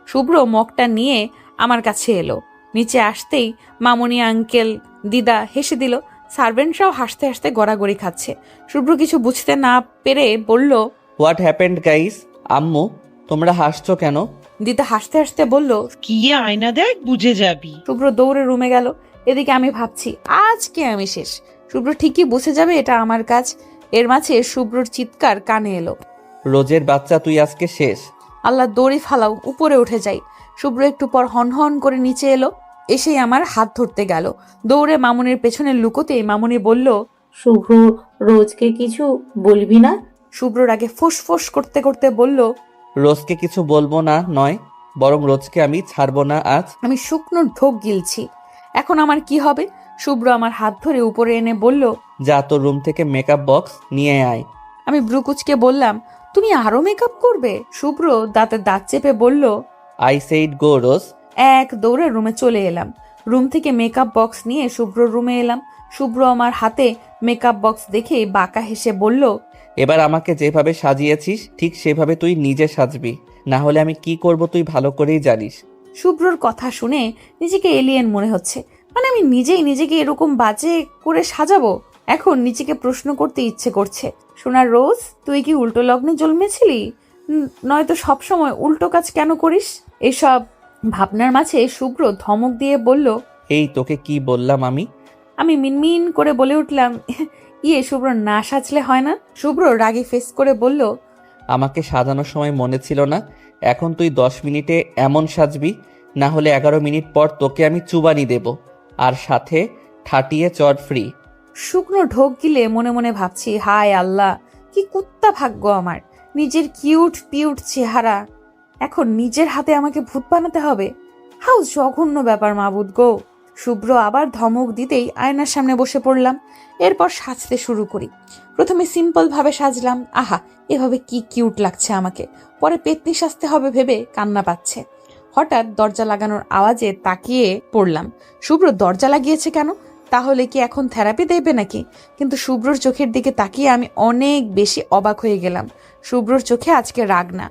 শুভ্র মগটা নিয়ে আমার কাছে এলো। নিচে আসতেই মামুনি, আঙ্কেল, দিদা হেসে দিল। সার্ভেন্টরাও হাসতে হাসতে গড়াগড়ি খাচ্ছে। শুভ্র কিছু বুঝতে না পেরে বলল, হোয়াট হ্যাপেন্ড গাইস? আম্মু, তোমরা হাসছো কেন? দিদা হাসতে হাসতে বলল, কি আয়না দেখ, বুঝে যাবি। শুভ্র দৌড়ে রুমে গেল। এদিকে আমি ভাবছি, আজকে আমি শেষ। শুভ্র ঠিকই বুঝে যাবে এটা আমার কাজ। এর মাঝে শুভ্রর চিৎকার কানে এলো, রোজের বাচ্চা, তুই আজকে শেষ। আল্লাহ, দড়ি ফালাও, উপরে উঠে যাই। শুভ্র একটু পর হন করে নিচে এলো। এসেই আমার হাত ধরতে গেল। দৌড়ে মামুনির পেছনে লুকোতেই মামুনি বলল, শুভ্র রোজকে কিছু বলবি না? শুভ্রর আগে ফোঁস করতে করতে বলল, রোজকে কিছু বলবো না নয়, বরং রোজকে আমি ছাড়বো না আজ। আমি শুকনো ঢোক গিলছি। এখন আমার কি হবে? শুভ্র আমার হাত ধরে উপরে এনে বলল, যা তোর রুম থেকে মেকআপ বক্স নিয়ে আয়। আমি ব্রুকুচকে বললাম, তুমি আরো মেকআপ করবে? শুভ্র দাঁতে দাঁত চেপে বলল, আই সেইড গো রোজ। এক দৌড়ে রুমে চলে এলাম। রুম থেকে মেকআপ বক্স নিয়ে শুভ্র রুমে এলাম। শুভ্র আমার হাতে মেকআপ বক্স দেখে বাঁকা হেসে বলল, এবার আমাকে যেভাবে সাজিয়েছিস ঠিক সেভাবে তুই নিজে সাজবি, না হলে আমি কি করব তুই ভালো করেই জানিস। শুভ্রর কথা শুনে নিজেকে এলিয়েন মনে হচ্ছে। মানে আমি নিজেই নিজেকে এরকম বাজে করে সাজাবো? এখন নিজেকে প্রশ্ন করতে ইচ্ছে করছে। সোনার রোজ, তুই কি উল্টো লগ্নে জন্মেছিলি? নয়তো সবসময় উল্টো কাজ কেন করিস? এসব ভাবনার মাঝে শুভ্র ধমক দিয়ে বলল, এই তোকে কি বললাম আমি? আমি মিনমিন করে বলে উঠলাম, শুভ্র না সাজলে হয় না? শুভ্র রাগে ফেস করে বলল, আমাকে সাজানোর সময় মনে ছিল না? এখন তুই 10 মিনিটে এমন সাজবি, না হলে 11 মিনিট পর তোকে আমি চুবানি দেব, আর সাথে ঠাটিয়ে চট ফ্রি। শুকনো ঢোক গিলে মনে মনে ভাবছি, হায় আল্লাহ, কি কুত্তা ভাগ্য আমার। নিজের কিউট পিউট চেহারা এখন নিজের হাতে আমাকে ভূত বানাতে হবে। হাউ জঘন্য ব্যাপার মাবুদ গো। শুভ্র আবার ধমক দিতেই আয়নার সামনে বসে পড়লাম। এরপর সাজতে শুরু করি। প্রথমে সিম্পল ভাবে সাজলাম। আহা, এভাবে কি কিউট লাগছে আমাকে। পরে পেতনি সাজতে হবে ভেবে কান্না পাচ্ছে। হঠাৎ দরজা লাগানোর আওয়াজে তাকিয়ে পড়লাম। শুভ্র দরজা লাগিয়েছে কেন? তাহলে কি এখন থেরাপি দেবে নাকি? কিন্তু শুভ্রর চোখের দিকে তাকিয়ে আমি অনেক বেশি অবাক হয়ে গেলাম। শুভ্রর চোখে আজকে রাগ না,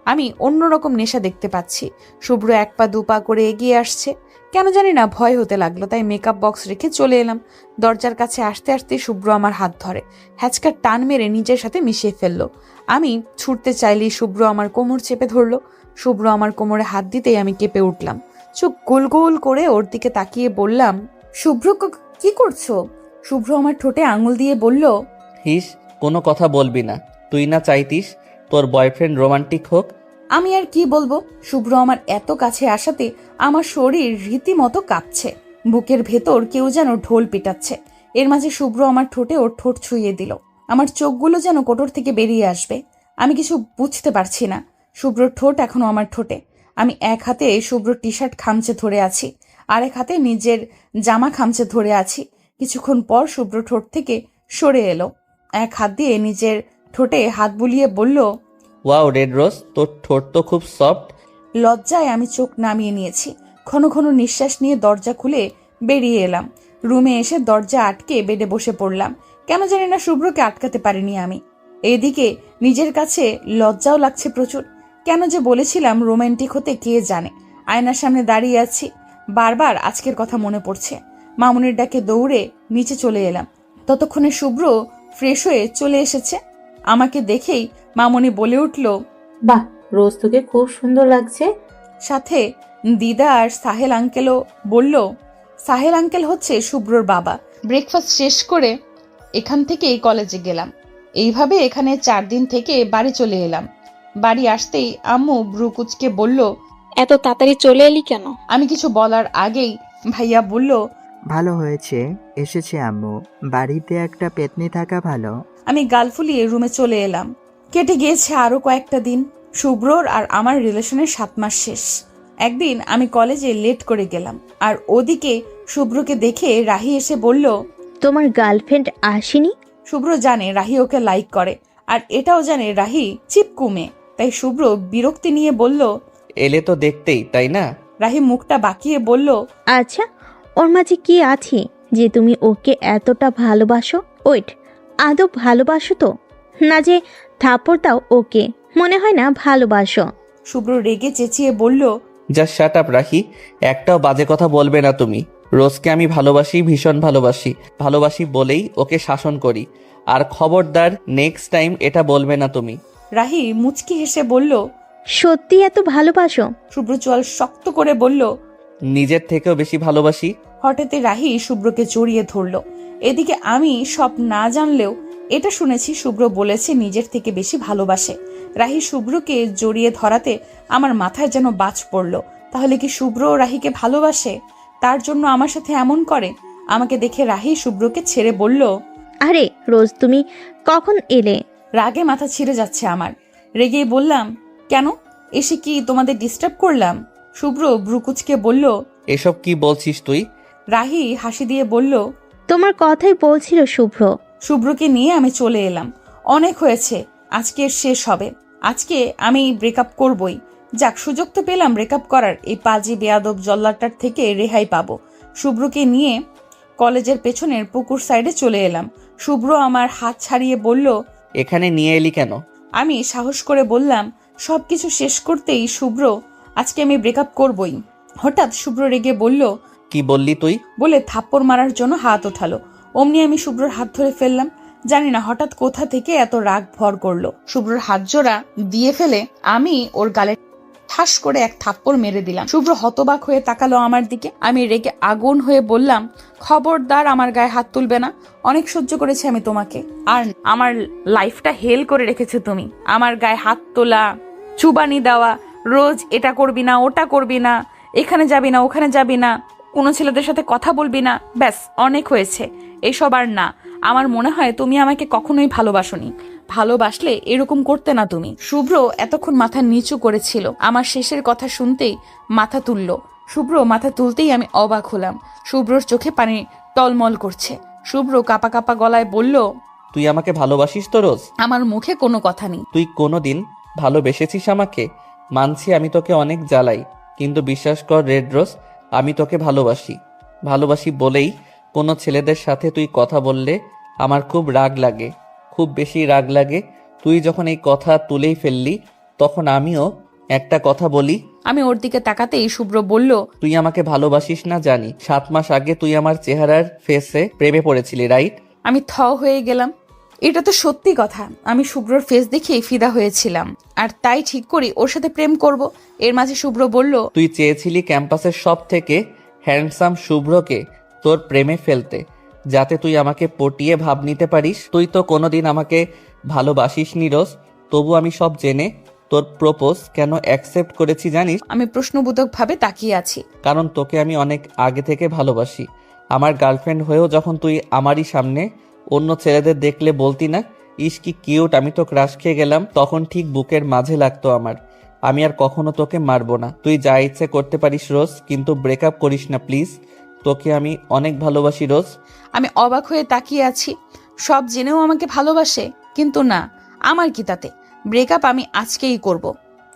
আমি অন্যরকম নেশা দেখতে পাচ্ছি। শুভ্র 1 পা 2 পা করে এগিয়ে আসছে। কেন জানি না ভয় হতে লাগলো, তাই মেকআপ বক্স রেখে চলে এলাম। দরজার কাছে আসতে আসতে শুভ্র আমার হাত ধরে হ্যাচকার টান মেরে নিজের সাথে মিশিয়ে ফেললো। আমি ছুটতে চাইলেই শুভ্র আমার কোমর চেপে ধরলো। শুভ্র আমার কোমরে হাত দিতেই আমি কেঁপে উঠলাম। চোখ গোল গোল করে ওর দিকে তাকিয়ে বললাম, শুভ্র কি করছো? শুভ্র আমার ঠোঁটে আঙুল দিয়ে বলল, হিস, কোনো কথা বলবি না। তুই না চাইতিস তোর বয়ফ্রেন্ড রোমান্টিক হোক? আমি আর কি বলবো। শুভ্র আমার এত কাছে আসাতে আমার শরীর রীতিমতো কাঁপছে। বুকের ভেতর কেউ যেন ঢোল পিটাচ্ছে। এর মাঝে শুভ্র আমার ঠোঁটে ওর ঠোঁট ছুঁয়ে দিল। আমার চোখগুলো যেন কোটর থেকে বেরিয়ে আসবে। আমি কিছু বুঝতে পারছি না। শুভ্রর ঠোঁট এখনো আমার ঠোঁটে। আমি এক হাতে শুভ্রর টি শার্ট খামচে ধরে আছি, আরেক হাতে নিজের জামা খামচে ধরে আছি। কিছুক্ষণ পর শুভ্র ঠোঁট থেকে সরে এলো, এক হাত দিয়ে নিজের ঠোঁটে হাত বুলিয়ে বলল, ওয়াও রেড রোজ, তোর ঠোঁট তো খুব সফট। লজ্জায় আমি চোখ নামিয়ে নিয়েছি। ঘন ঘন নিঃশ্বাস নিয়ে দরজা খুলে বেরিয়ে এলাম। রুমে এসে দরজা আটকে বেডে বসে পড়লাম। কেন জানি না শুভ্রকে আটকাতে পারিনি আমি। এদিকে নিজের কাছে লজ্জাও লাগছে প্রচুর। কেন যে বলেছিলাম রোমান্টিক হতে কে জানে। আয়নার সামনে দাঁড়িয়ে আছি, বারবার আজকের কথা মনে পড়ছে। মামুনির ডাকে দৌড়ে নিচে চলে এলাম। ততক্ষণে শুভ্র ফ্রেশ হয়ে চলে এসেছে। আমাকে দেখেই মামুনি বলে উঠল, বাহ, রোজ তোকে খুব সুন্দর লাগছে। সাথে দিদা আর সাহেল আঙ্কেলও বলল। সাহেল আঙ্কেল হচ্ছে শুভ্রর বাবা। ব্রেকফাস্ট শেষ করে এখান থেকেই কলেজে গেলাম। এইভাবে এখানে 4 দিন থেকে বাড়ি চলে এলাম। বাড়ি আসতেই আম্মু ব্রুকুচকে বলল, এত তাড়াতাড়ি চলে এলি কেন? আমি কিছু বলার আগেই ভাইয়া বলল, ভালো হয়েছে এসেছে আম্মু, বাড়িতে একটা পেতনি থাকা ভালো। আমি গাল ফুলিয়ে রুমে চলে এলাম। কেটে গিয়েছে আরো কয়েকটা দিন। শুভ্রর আর আমার রিলেশনের 7 মাস শেষ। একদিন আমি কলেজে লেট করে গেলাম, আর ওদিকে শুভ্রকে দেখে রাহি এসে বলল, তোমার গার্লফ্রেন্ড আসেনি? শুভ্র জানে রাহি ওকে লাইক করে, আর এটাও জানে রাহি চিপকুমে। তাই শুভ্র বিরক্তি নিয়ে বলল, এলে তো দেখতেই, তাই না? রাহি মুখটা বাঁকিয়ে বলল, আচ্ছা, ওর মাঝে কি আছে যে তুমি ওকে এতটা ভালোবাসো? ওয়েট, আদৌ ভালোবাসো তো? না যে থাপ্পড় দাও ওকে, মনে হয় না ভালোবাসো। শুভ্র রেগে চেঁচিয়ে বলল, জাস্ট শাট আপ রাহি, একটাও বাজে কথা বলবে না তুমি। রোজকে আমি ভালোবাসি, ভীষণ ভালোবাসি। ভালোবাসি বলেই ওকে শাসন করি। আর খবরদার নেক্সট টাইম এটা বলবে না তুমি। রাহি মুচকি হেসে বলল। সত্যি এত ভালোবাসো? শুভ্র চোয়াল শক্ত করে বলল, নিজের থেকেও বেশি ভালোবাসি। হঠাৎই রাহি শুভ্রকে জড়িয়ে ধরল। এদিকে আমি সব না জানলেও এটা শুনেছি শুভ্র বলেছে নিজের থেকে বেশি ভালোবাসে। রাহি শুভ্রকে জড়িয়ে ধরাতে আমার মাথায় যেন বাজ পড়ল। তাহলে কি শুভ্র রাহিকে ভালোবাসে? তার জন্য আমার সাথে এমন করে? আমাকে দেখে রাহি শুভ্রকে ছেড়ে বলল। আরে রোজ, তুমি কখন এলে? রাগে মাথা ছিঁড়ে যাচ্ছে আমার। রেগেই বললাম, কেন, এসে কি তোমাদের ডিস্টার্ব করলাম? শুভ্র ব্রুকুচকে বলল। এসব কি বলছিস তুই? রাহি হাসি দিয়ে বলল। তোমার কথাই বলছিল শুভ্র। শুভ্রকে নিয়ে আমি চলে এলাম। অনেক হয়েছে, আজকে শেষ হবে। আজকে আমি ব্রেকআপ করবই। যাক, সুযোগ তো পেলাম ব্রেকআপ করার। এই পাজি বেয়াদব জল্লাটার থেকে রেহাই পাবো। শুভ্রকে নিয়ে কলেজের পেছনের পুকুর সাইডে চলে এলাম। শুভ্র আমার হাত ছাড়িয়ে বলল, এখানে নিয়ে এলি কেন? আমি সাহস করে বললাম, সবকিছু শেষ করতেই শুভ্র, আজকে আমি ব্রেকআপ করবই। হঠাৎ শুভ্র রেগে বলল, কি বললি তুই? বলে থাপ্পড় মারার জন্য হাত ওঠালো। অমনি আমি শুভ্রর হাত ধরে ফেললাম। জানি না হঠাৎ কোথা থেকে এত রাগ ভর করলো। শুভ্রর হাত জোড়া দিয়ে ফেলে আমি ওর গালে ঠাস করে এক থাপ্পড় মেরে দিলাম। শুভ্র হতবাক হয়ে তাকালো আমার দিকে। আমি রেগে আগুন হয়ে বললাম, খবরদার আমার গায়ে হাত তুলবে না। অনেক সহ্য করেছি আমি তোমাকে, আর আমার লাইফটা হেল করে রেখেছো তুমি। আমার গায়ে হাত তোলা, চুবানি দেওয়া, রোজ এটা করবি না, ওটা করবি না, এখানে যাবি না, ওখানে যাবি না, কোনো ছেলেদের সাথে কথা বলবি না, ব্যাস অনেক হয়েছে। এসব আর না। আমার মনে হয় তুমি আমাকে কখনোই ভালোবাসোনি। ভালোবাসলে এরকম করতে না তুমি। শুভ্র এতক্ষণ মাথা নিচু করেছিল। আমার শেষের কথা শুনতেই মাথা তুলল। শুভ্র মাথা তুলতেই আমি অবাক হলাম। শুভ্রর চোখে পানি টলমল করছে। শুভ্র কাপা কাপা গলায় বলল, তুই আমাকে ভালোবাসিস তো রোজ? আমার মুখে কোনো কথা নেই। তুই কোনোদিন ভালোবেসেছিস আমাকে? মানছি আমি তোকে অনেক জ্বালাই, কিন্তু বিশ্বাস কর রেড রোজ, আমি তোকে ভালোবাসি। ভালোবাসি বলেই কোনো ছেলেদের সাথে তুই কথা বললে আমার খুব রাগ লাগে, খুব বেশি রাগ লাগে। তুই যখন এই কথা তুলেই ফেললি, তখন আমিও একটা কথা বলি। আমি ওর দিকে তাকাতেই শুভ্র বলল, তুই আমাকে ভালোবাসিস না জানি। 7 মাস আগে তুই আমার চেহারার ফেসে প্রেমে পড়েছিলি, রাইট? আমি থ হয়ে গেলাম। এটা তো সত্যি কথা। আমি শুভ্রর ফেস দেখেই ফিদা হয়েছিলাম, আর তাই ঠিক করি ওর সাথে প্রেম করব। এর মাঝে শুভ্র বলল, তুই চেয়েছিলি ক্যাম্পাসের সব থেকে হ্যান্ডসাম শুভ্রকে তোর প্রেমে ফেলতে, যাতে তুই আমাকে পটিয়ে ভাব নিতে পারিস। তুই তো কোনোদিন আমাকে ভালোবাসিস নি রোজ। তবু আমি সব জেনে তোর প্রপোজ কেন অ্যাকসেপ্ট করেছি জানিস? আমি প্রশ্নবোধক ভাবে তাকিয়ে আছি। কারণ তোকে আমি অনেক আগে থেকে ভালোবাসি। আমার গার্লফ্রেন্ড হয়েও যখন তুই আমারই সামনে অন্য ছেলেদের দেখলে বলতি না ইস কি কিউট, আমি তো ক্রাশ খেয়ে গেলাম। তখন ঠিক বুকের মাঝে লাগতো আমার। আমি আর কখনো তোকে মারবো না, তুই যা ইচ্ছে করতে পারিস রোজ, কিন্তু ব্রেকআপ করিস না প্লিজ। তোকে আমি অনেক ভালোবাসি রোজ। আমি অবাক হয়ে তাকিয়ে আছি। সব জেনেও আমাকে ভালোবাসে, কিন্তু না, আমার কি তাতে? ব্রেকআপ আমি আজকেই করব।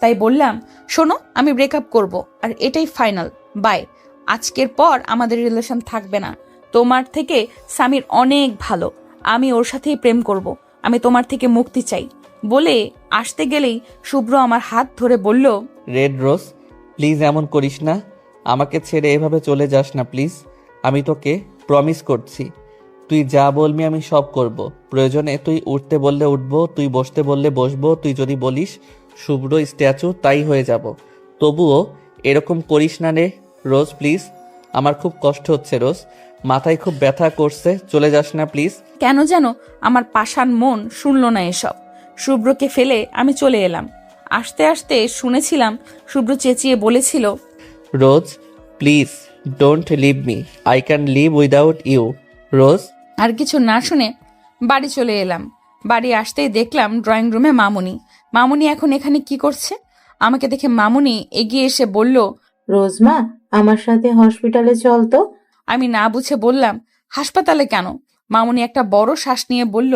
তাই বললাম, শোনো, আমি ব্রেকআপ করব, আর এটাই ফাইনাল। বাই। আজকের পর আমাদের রিলেশন থাকবে না। তোমার থেকে স্বামীর অনেক ভালো, আমি ওর সাথেই প্রেম করব। আমি তোমার থেকে মুক্তি চাই। বলে আসতে গেলেই শুভ্র আমার হাত ধরে বলল, রেড রোজ, প্লিজ এমন করিস না, আমাকে ছেড়ে এভাবে চলে যাস না প্লিজ। আমি তোকে প্রমিস করছি, তুই যা বলবি আমি সব করব। প্রয়োজনে তুই উঠতে বললে উঠবো, তুই বসতে বললে বসবো, তুই যদি বলিস শুভ্র স্ট্যাচু তাই হয়ে যাব। তবুও এরকম করিস না রে রোজ প্লিজ। আমার খুব কষ্ট হচ্ছে রোজ, মাথায় খুব ব্যথা করছে, চলে যাস না প্লিজ। কেন যেন আমার পাষাণ মন শুনল না এসব। শুভ্রকে ফেলে আমি চলে এলাম। আসতে আসতে শুনেছিলাম শুভ্র চেঁচিয়ে বলেছিল, Rose please don't leave me, I can live without you Rose. আর কিছু না শুনে বাড়ি চলে এলাম। বাড়ি আসতেই দেখলাম ড্রয়িং রুমে মামুনি। মামুনি এখন এখানে কি করছে? আমাকে দেখে মামুনি এগিয়ে এসে বলল, রোজমা, আমার সাথে হসপিটালে চল তো। আমি না বুঝে বললাম, হাসপাতালে কেন? মামুনি একটা বড় শ্বাস নিয়ে বলল,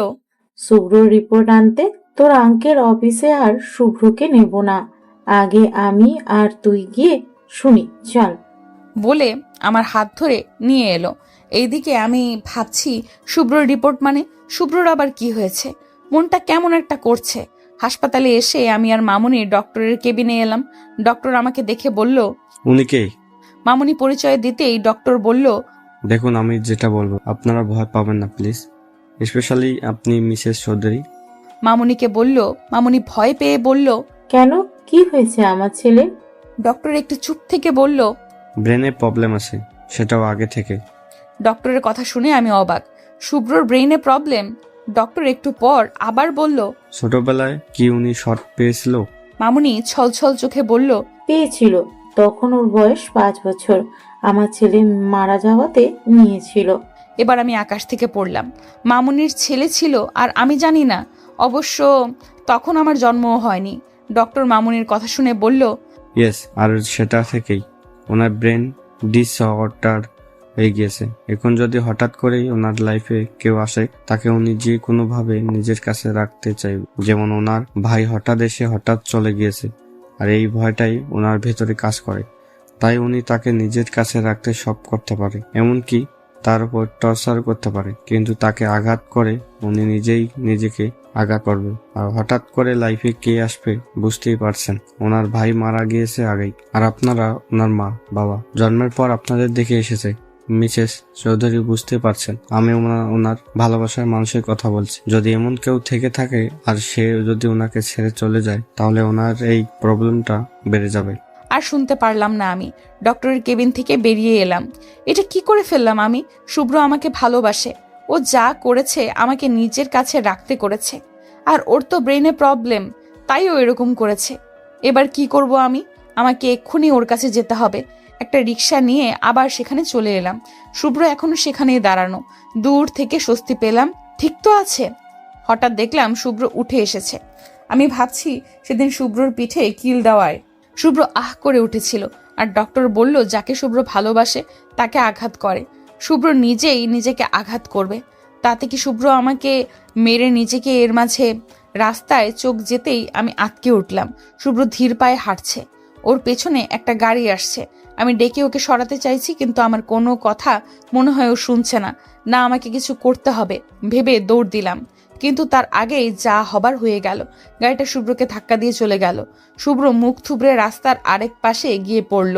শুভ্রর রিপোর্ট আনতে। তোর আঙ্কেল অফিসে আর শুভ্রকে নেব না, আগে আমি আর তুই গিয়ে শুনি, চল। বলে আমার হাত ধরে নিয়ে এলো। এইদিকে আমি ভাবছি, শুভ্রর রিপোর্ট মানে? শুভ্রর আবার কি হয়েছে? মনটা কেমন একটা করছে। হাসপাতালে এসে আমি আর মামুনি ডক্টরের কেবিনে এলাম। ডক্টর আমাকে দেখে বলল, উনি কে? মামুনি পরিচয় দিতেই ডক্টর বলল, দেখুন, আমি যেটা বলবো আপনারা ভয় পাবেন না প্লিজ, স্পেশালি আপনি মিসেস চৌধুরী। মামুনিকে বলল। মামুনি ভয় পেয়ে বলল, কেন, কি হয়েছে আমার ছেলে? ডক্টর একটু চুপ থেকে বলল, ব্রেনে প্রবলেম আছে, সেটাও আগে থেকে। ডক্টরের কথা শুনে আমি অবাক। শুভ্রর ব্রেইনে প্রবলেম? ডক্টর একটু পর আবার বলল, ছোটবেলায় কি উনি শর্ট পেয়েছিল? মামুনি ছলছল চোখে বলল, পেয়েছিল, তখন ওর বয়স 5 বছর। আমার ছেলে মারা যাওয়াতে নিয়েছিল। এবার আমি আকাশ থেকে পড়লাম। মামুনির ছেলে ছিল আর আমি জানি না। অবশ্য তখন আমার জন্মও হয়নি। ডক্টর মামুনির কথা শুনে বলল, ইয়েস, আর সেটা থেকেই ওনার ব্রেন ডিসঅর্ডার হয়ে গিয়েছে। এখন যদি হঠাৎ করেই ওনার লাইফে কেউ আসে, তাকে উনি যে কোনোভাবে নিজের কাছে রাখতে চাইবে। যেমন ওনার ভাই হঠাৎ এসে হঠাৎ চলে গিয়েছে, আর এই ভয়টাই ওনার ভেতরে কাজ করে। তাই উনি তাকে নিজের কাছে রাখতে সব করতে পারে, এমনকি তার উপর টর্চার করতে পারে, কিন্তু তাকে আঘাত করে উনি নিজেই নিজেকে আঘাত করবে। আর হঠাৎ করে লাইফে কে আসবে বুঝতেই পারছেন, ওনার ভাই মারা গিয়েছে আগেই, আর আপনারা ওনার মা বাবা জন্মের পর আপনাদের দেখে এসেছে। মিসেস চৌধুরী, বুঝতে পারছেন আমি ওনার ভালোবাসার মানুষের কথা বলছি। যদি এমন কেউ থেকে থাকে আর সে যদি ওনাকে ছেড়ে চলে যায়, তাহলে ওনার এই প্রবলেমটা বেড়ে যাবে। আর শুনতে পারলাম না। আমি ডক্টরের কেবিন থেকে বেরিয়ে এলাম। এটা কি করে ফেললাম আমি? শুভ্র আমাকে ভালোবাসে। ও যা করেছে আমাকে নিজের কাছে রাখতে করেছে। আর ওর তো ব্রেনে প্রবলেম, তাই ও এরকম করেছে। এবার কি করব আমি? আমাকে এক্ষুনি ওর কাছে যেতে হবে। একটা রিক্সা নিয়ে আবার সেখানে চলে এলাম। শুভ্র এখনো সেখানেই দাঁড়ানো। দূর থেকে স্বস্তি পেলাম। ঠিক তো আছে। হঠাৎ দেখলাম শুভ্র উঠে এসেছে। আমি ভাবছি সেদিন শুভ্রর পিঠে কিল দেওয়ায় শুভ্র আহ করে উঠেছিল। আর ডক্টর বলল, যাকে শুভ্র ভালোবাসে তাকে আঘাত করে, শুভ্র নিজেই নিজেকে আঘাত করবে। তাতে কি শুভ্র আমাকে মেরে নিজেকে? এর মাঝে রাস্তায় চোখ যেতেই আমি আটকে উঠলাম। শুভ্র ধীর পায়ে হাঁটছে। ওর পেছনে একটা গাড়ি আসছে। আমি ডেকে ওকে সরাতে চাইছি, কিন্তু আমার কোনো কথা মনে হয় ও শুনছে না। না, আমাকে কিছু করতে হবে ভেবে দৌড় দিলাম। কিন্তু তার আগেই যা হবার হয়ে গেল। গাড়িটা শুভ্রকে ধাক্কা দিয়ে চলে গেল। শুভ্র মুখ থুবড়ে রাস্তার আরেক পাশে গিয়ে পড়ল।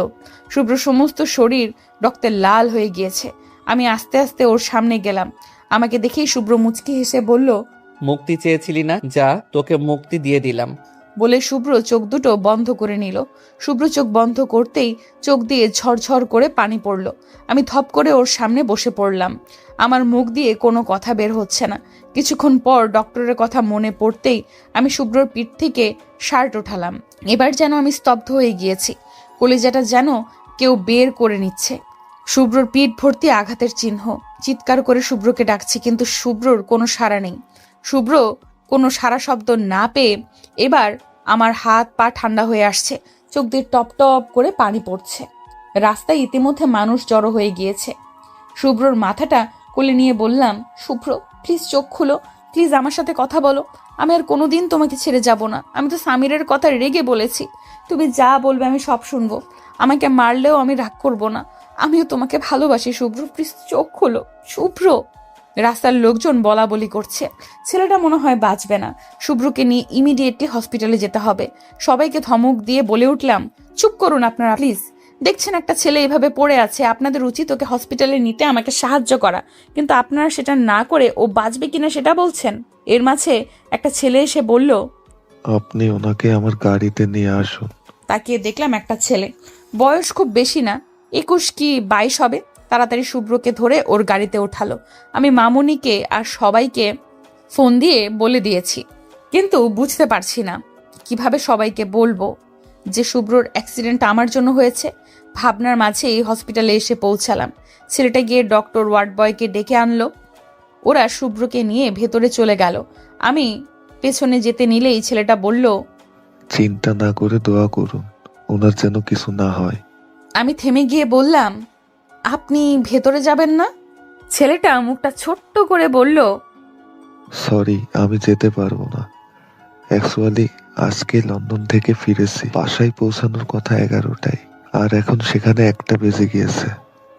শুভ্র সমস্ত শরীর রক্তে লাল হয়ে গিয়েছে। আমি আস্তে আস্তে ওর সামনে গেলাম। আমাকে দেখেই শুভ্র মুচকি হেসে বলল, মুক্তি চেয়েছিলি না, যা তোকে মুক্তি দিয়ে দিলাম। বলে শুভ্র চোখ দুটো বন্ধ করে নিল। শুভ্র চোখ বন্ধ করতেই চোখ দিয়ে ঝরঝর করে পানি পড়ল। আমি ধপ করে ওর সামনে বসে পড়লাম। আমার মুখ দিয়ে কোনো কথা বের হচ্ছে না। কিছুক্ষণ পর ডক্টরের কথা মনে পড়তেই আমি শুভ্রর পিঠ থেকে শার্ট ওঠালাম। এবার যেন আমি স্তব্ধ হয়ে গিয়েছি। কলিজাটা যেন কেউ বের করে নিচ্ছে। শুভ্রর পিঠ ভর্তি আঘাতের চিহ্ন। চিৎকার করে শুভ্রকে ডাকছি, কিন্তু শুভ্রর কোনো সাড়া নেই। শুভ্র কোনো সারা শব্দ না পেয়ে এবার আমার হাত পা ঠান্ডা হয়ে আসছে, চোখ দিয়ে টপ টপ করে পানি পড়ছে। রাস্তায় ইতিমধ্যে মানুষ জড়ো হয়ে গিয়েছে। শুভ্রর মাথাটা কোলে নিয়ে বললাম, শুভ্র প্লিজ চোখ খুলো, প্লিজ আমার সাথে কথা বলো। আমি আর কোনোদিন তোমাকে ছেড়ে যাব না। আমি তো সামিরের কথা রেগে বলেছি, তুমি যা বলবে আমি সব শুনবো। আমাকে মারলেও আমি রাগ করব না। আমিও তোমাকে ভালোবাসি শুভ্র, প্লিজ চোখ খুলো শুভ্র। রাস্তার লোকজন বলা বলি করছে, ছেলেটা মনে হয় বাঁচবে না। শুভ্রকে নিয়ে ইমিডিয়েটলি হসপিটালে যেতে হবে। সবাইকে ধমক দিয়ে বলে উঠলাম, চুপ করুন আপনারা প্লিজ। দেখছেন একটা ছেলে এভাবে পড়ে আছে, আপনাদের উচিত ওকে হসপিটালে নিতে আমাকে সাহায্য করা, কিন্তু আপনারা সেটা না করে ও বাঁচবে কিনা সেটা বলছেন। এর মাঝে একটা ছেলে এসে বলল, আপনি ওনাকে আমার গাড়িতে নিয়ে আসুন। তাকিয়ে দেখলাম একটা ছেলে, বয়স খুব বেশি না, 21 কি 22 হবে। তাড়াতাড়ি শুভ্রকে ধরে ওর গাড়িতে ওঠালো। আমি মামুনিকে আর সবাইকে ফোন দিয়ে বলে দিয়েছি, কিন্তু বুঝতে পারছি না কিভাবে সবাইকে বলবো যে শুভ্রর অ্যাক্সিডেন্ট আমার জন্য হয়েছে। ভাবনার মাঝেই হসপিটালে এসে পৌঁছালাম। ছেলেটা গিয়ে ডক্টর ওয়ার্ড বয়কে ডেকে আনলো। ওরা শুভ্রকে নিয়ে ভেতরে চলে গেল। আমি পেছনে যেতে নিলেই ছেলেটা বলল, চিন্তা না করে দোয়া করুন, ওনার যেন কিছু না হয়। আমি থেমে গিয়ে বললাম, আপনি ভেতরে যাবেন না? ছেলেটা মুখটা ছোট্ট করে বলল, সরি, আমি যেতে পারবো না। অ্যাকচুয়ালি আজকে লন্ডন থেকে ফিরেছি, বাসায় পৌঁছানোর কথা 11টায়, আর এখন সেখানে 1টা বেজে গিয়েছে।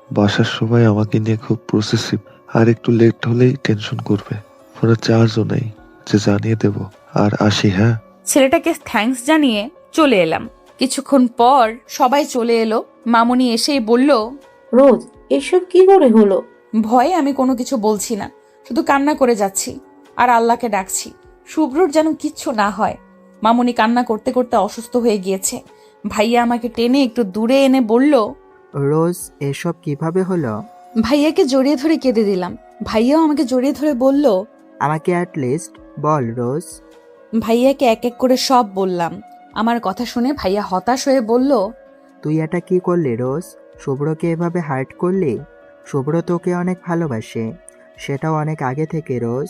বাসার সবাই আমাকে নিয়ে খুব প্রসেসিভ, আর একটু লেট হলেই টেনশন করবে। ফোনে চার্জও নেই যে জানিয়ে দেব। আর আসি, হ্যাঁ। ছেলেটাকে থ্যাঙ্কস জানিয়ে চলে এলাম। কিছুক্ষণ পর সবাই চলে এলো। মামুনি এসেই বলল, রোজ এসব কি করে হলো? ভয়ে আমি কোনো কিছু বলছি না, শুধু কান্না করে যাচ্ছি আর আল্লাহকে ডাকছি শুভ্রর যেন কিচ্ছু না হয়। মামুনি কান্না করতে করতে অসুস্থ হয়ে গিয়েছে। ভাইয়া আমাকে টেনে একটু দূরে এনে বলল, রোজ এসব কিভাবে হলো? ভাইয়াকে জড়িয়ে ধরে কেঁদে দিলাম। ভাইয়াও আমাকে জড়িয়ে ধরে বলল, আমাকে অ্যাটলিস্ট বল রোজ। ভাইয়াকে এক এক করে সব বললাম। আমার কথা শুনে ভাইয়া হতাশ হয়ে বলল, তুই এটা কি করলি রোজ? শুভ্রকে এভাবে হার্ট করলি? শুভ্র তোকে অনেক ভালোবাসে, সেটাও অনেক আগে থেকে রোজ।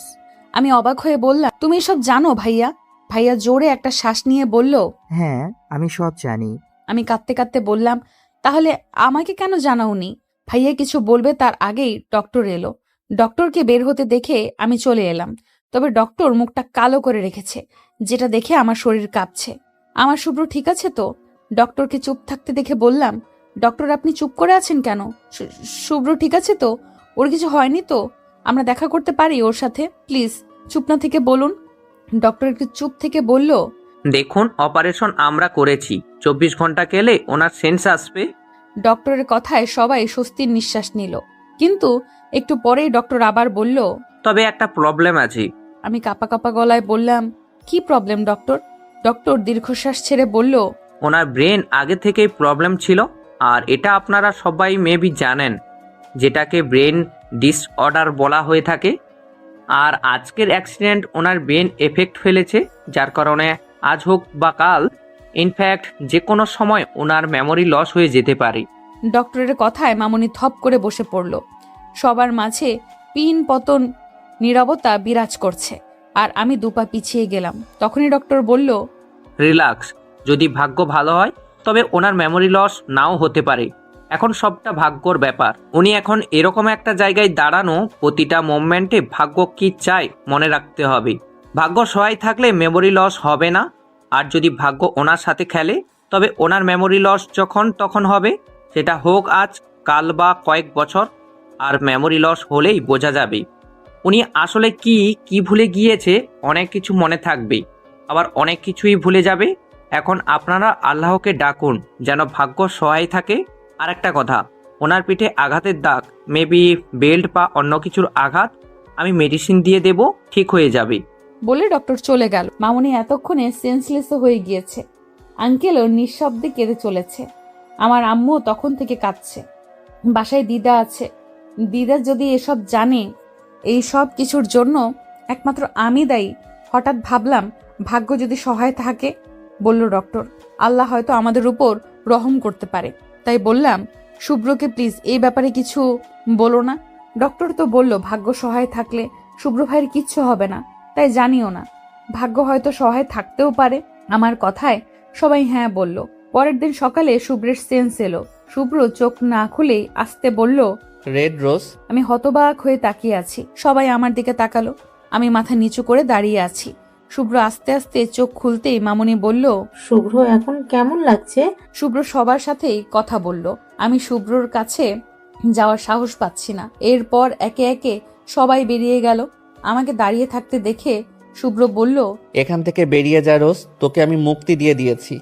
আমি অবাক হয়ে বললাম, তুমি এসব জানো ভাইয়া? ভাইয়া জোরে একটা শ্বাস নিয়ে বলল, হ্যাঁ আমি সব জানি। আমি কাঁদতে কাঁদতে বললাম, তাহলে আমাকে কেন জানাওনি? ভাইয়া কিছু বলবে তার আগেই ডক্টর এলো। ডক্টরকে বের হতে দেখে আমি চলে এলাম। তবে ডক্টর মুখটা কালো করে রেখেছে, যেটা দেখে আমার শরীর কাঁপছে। আমার শুভ্র ঠিক আছে তো? ডক্টরকে চুপ থাকতে দেখে বললাম, ডক্টর আপনি চুপ করে আছেন কেন? শুভ্র ঠিক আছে তো? ওর কিছু হয়নি তো? আমরা দেখা করতে পারি ওর সাথে? প্লিজ চুপ না থেকে বলুন। ডক্টর একটু চুপ থেকে বলল, দেখুন, অপারেশন আমরা করেছি, 24 ঘন্টা গেলে ওনার সেন্স আসবে। ডক্টরের কথায় সবাই স্বস্তির নিঃশ্বাস নিল, কিন্তু একটু পরেই ডক্টর আবার বলল, তবে একটা প্রবলেম আছে। আমি কাঁপা কাঁপা গলায় বললাম, কি প্রবলেম ডক্টর? ডক্টর দীর্ঘশ্বাস ছেড়ে বলল, ওনার ব্রেন আগে থেকেই প্রবলেম ছিল, আর এটা আপনারা সবাই মেবি জানেন, যেটাকে ব্রেন ডিসঅর্ডার বলা হয়ে থাকে। আর আজকের অ্যাক্সিডেন্ট ওনার ব্রেন এফেক্ট ফেলেছে, যার কারণে আজ হোক বা কাল, ইনফ্যাক্ট যে কোনো সময় ওনার মেমোরি লস হয়ে যেতে পারে। ডক্টরের কথায় মামুনি থপ করে বসে পড়ল। সবার মাঝে পিন পতন নীরবতা বিরাজ করছে, আর আমি দুপা পিছিয়ে গেলাম। তখনই ডক্টর বলল, রিল্যাক্স, যদি ভাগ্য ভালো হয় তবে ওনার মেমোরি লস নাও হতে পারে। এখন সবটা ভাগ্যর ব্যাপার। উনি এখন এরকম একটা জায়গায় দাঁড়ানো, প্রতিটা মোমেন্টে ভাগ্য কি চায় মনে রাখতে হবে। ভাগ্য সহায় থাকলে মেমোরি লস হবে না, আর যদি ভাগ্য ওনার সাথে খেলে তবে ওনার মেমোরি লস যখন তখন হবে, সেটা হোক আজ, কাল বা কয়েক বছর। আর মেমোরি লস হলেই বোঝা যাবে উনি আসলে কি ভুলে গিয়েছে। অনেক কিছু মনে থাকবে, আবার অনেক কিছুই ভুলে যাবে। এখন আপনারা আল্লাহকে ডাকুন যেন ভাগ্য সহায় থাকে। আর একটা কথা, ওনার পিঠে আঘাতের দাগ, মেবি বেল্ট বা অন্য কিছুর আঘাত, আমি মেডিসিন দিয়ে দেব, ঠিক হয়ে যাবে। বলে ডক্টর চলে গেল। মামুনি এতক্ষণে সেন্সলেস হয়ে গিয়েছে। আঙ্কেলও নিঃশব্দে কেঁদে চলেছে। আমার আম্মু তখন থেকে কাঁদছে। বাসায় দিদা আছে। দিদা যদি এসব জানে, এই সব কিছুর জন্য একমাত্র আমি দায়ী। হঠাৎ ভাবলাম, ভাগ্য যদি সহায় থাকে, বলল ডক্টর, আল্লাহ হয়তো আমাদের উপর রহম করতে পারে। তাই বললাম, শুভ্রকে প্লিজ এই ব্যাপারে কিছু বলো না। ডক্টর তো বলল ভাগ্য সহায় থাকলে শুভ্র ভাইয়ের কিচ্ছু হবে না, তাই জানিও না। ভাগ্য হয়তো সহায় থাকতেও পারে। আমার কথায় সবাই হ্যাঁ বলল। পরের দিন সকালে শুভ্রের সেন্স এলো। শুভ্র চোখ না খুলেই আস্তে বলল, রেড রোজ। আমি হতবাক হয়ে তাকিয়ে আছি। সবাই আমার দিকে তাকালো। আমি মাথা নিচু করে দাঁড়িয়ে আছি। শুভ্র আস্তে আস্তে চোখ খুলতেই মামুনি বলল, শুভ্র এখন কেমন লাগছে? শুভ্র সবার সাথেই কথা বলল। আমি শুভ্রর কাছে যাওয়ার সাহস পাচ্ছি না। এরপর একে একে সবাই বেরিয়ে গেল। আমাকে দাঁড়িয়ে থাকতে দেখে শুভ্র বলল, এখান থেকে বেরিয়ে যা রোজ, তোকে আমি মুক্তি দিয়ে দিয়েছি।